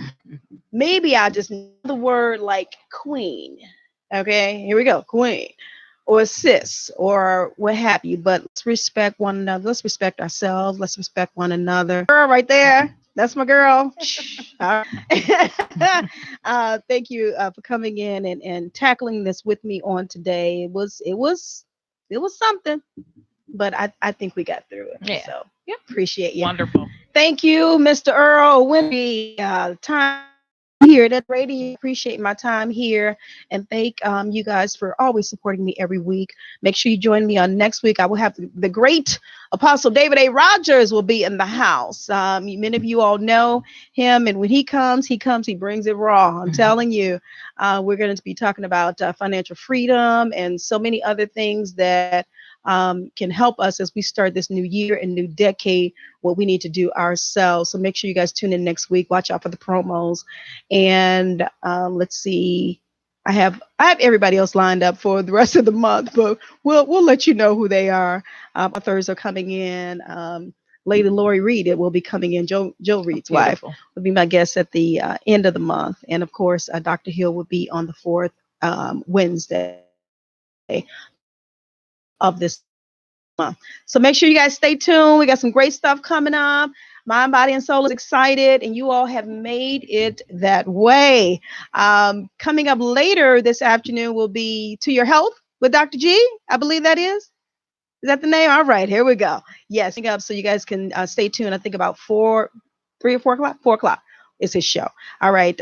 Maybe I just know the word like queen. Okay, here we go, queen or sis or what have you. But let's respect one another. Let's respect ourselves. Let's respect one another. Girl right there. That's my girl. All right. Thank you for coming in and tackling this with me on today. It was something, but I think we got through it. Yeah. So appreciate you. Wonderful. Thank you, Mr. Earl Winby. Time here at Radio. Appreciate my time here, and thank you guys for always supporting me every week. Make sure you join me on next week. I will have the great Apostle David A. Rogers will be in the house. Many of you all know him, and when he comes, he brings it raw. I'm telling you, we're going to be talking about financial freedom and so many other things that can help us as we start this new year and new decade, what we need to do ourselves. So make sure you guys tune in next week. Watch out for the promos. And let's see. I have everybody else lined up for the rest of the month, but we'll let you know who they are. Authors are coming in. Lady Lori Reed, it will be coming in. Joe Reed's wife will be my guest at the end of the month. And of course, Dr. Hill will be on the 4th Wednesday of this month. So make sure you guys stay tuned. We got some great stuff coming up. Mind, Body, and Soul is excited, and you all have made it that way. Coming up later this afternoon will be To Your Health with Dr. G. I believe that is. Is that the name? All right, here we go. Yes, so you guys can stay tuned. I think about 4 o'clock is his show. All right.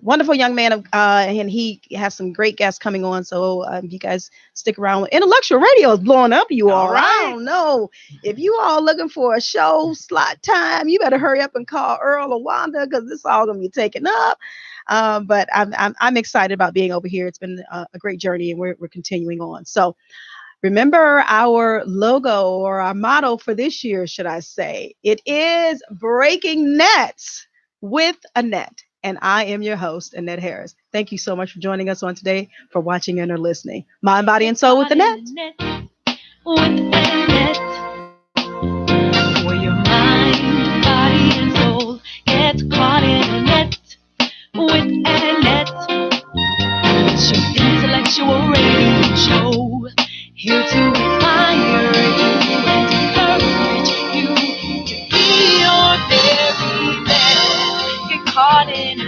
Wonderful young man, and he has some great guests coming on. So you guys stick around. Intellectual Radio is blowing up, you all. Right. I don't know. If you all looking for a show slot time, you better hurry up and call Earl or Wanda, because this all going to be taken up. But I'm excited about being over here. It's been a great journey, and we're continuing on. So remember our logo, or our motto for this year, should I say. It is Breaking Nets with Annette, and I am your host, Annette Harris. Thank you so much for joining us on today, for watching and or listening. Mind, Body, and Soul with Annette. With Annette. For your mind, body, and soul, get caught in a net with Annette. It's your intellectual radio show, here to inspire you and encourage you to be your very best. Get caught in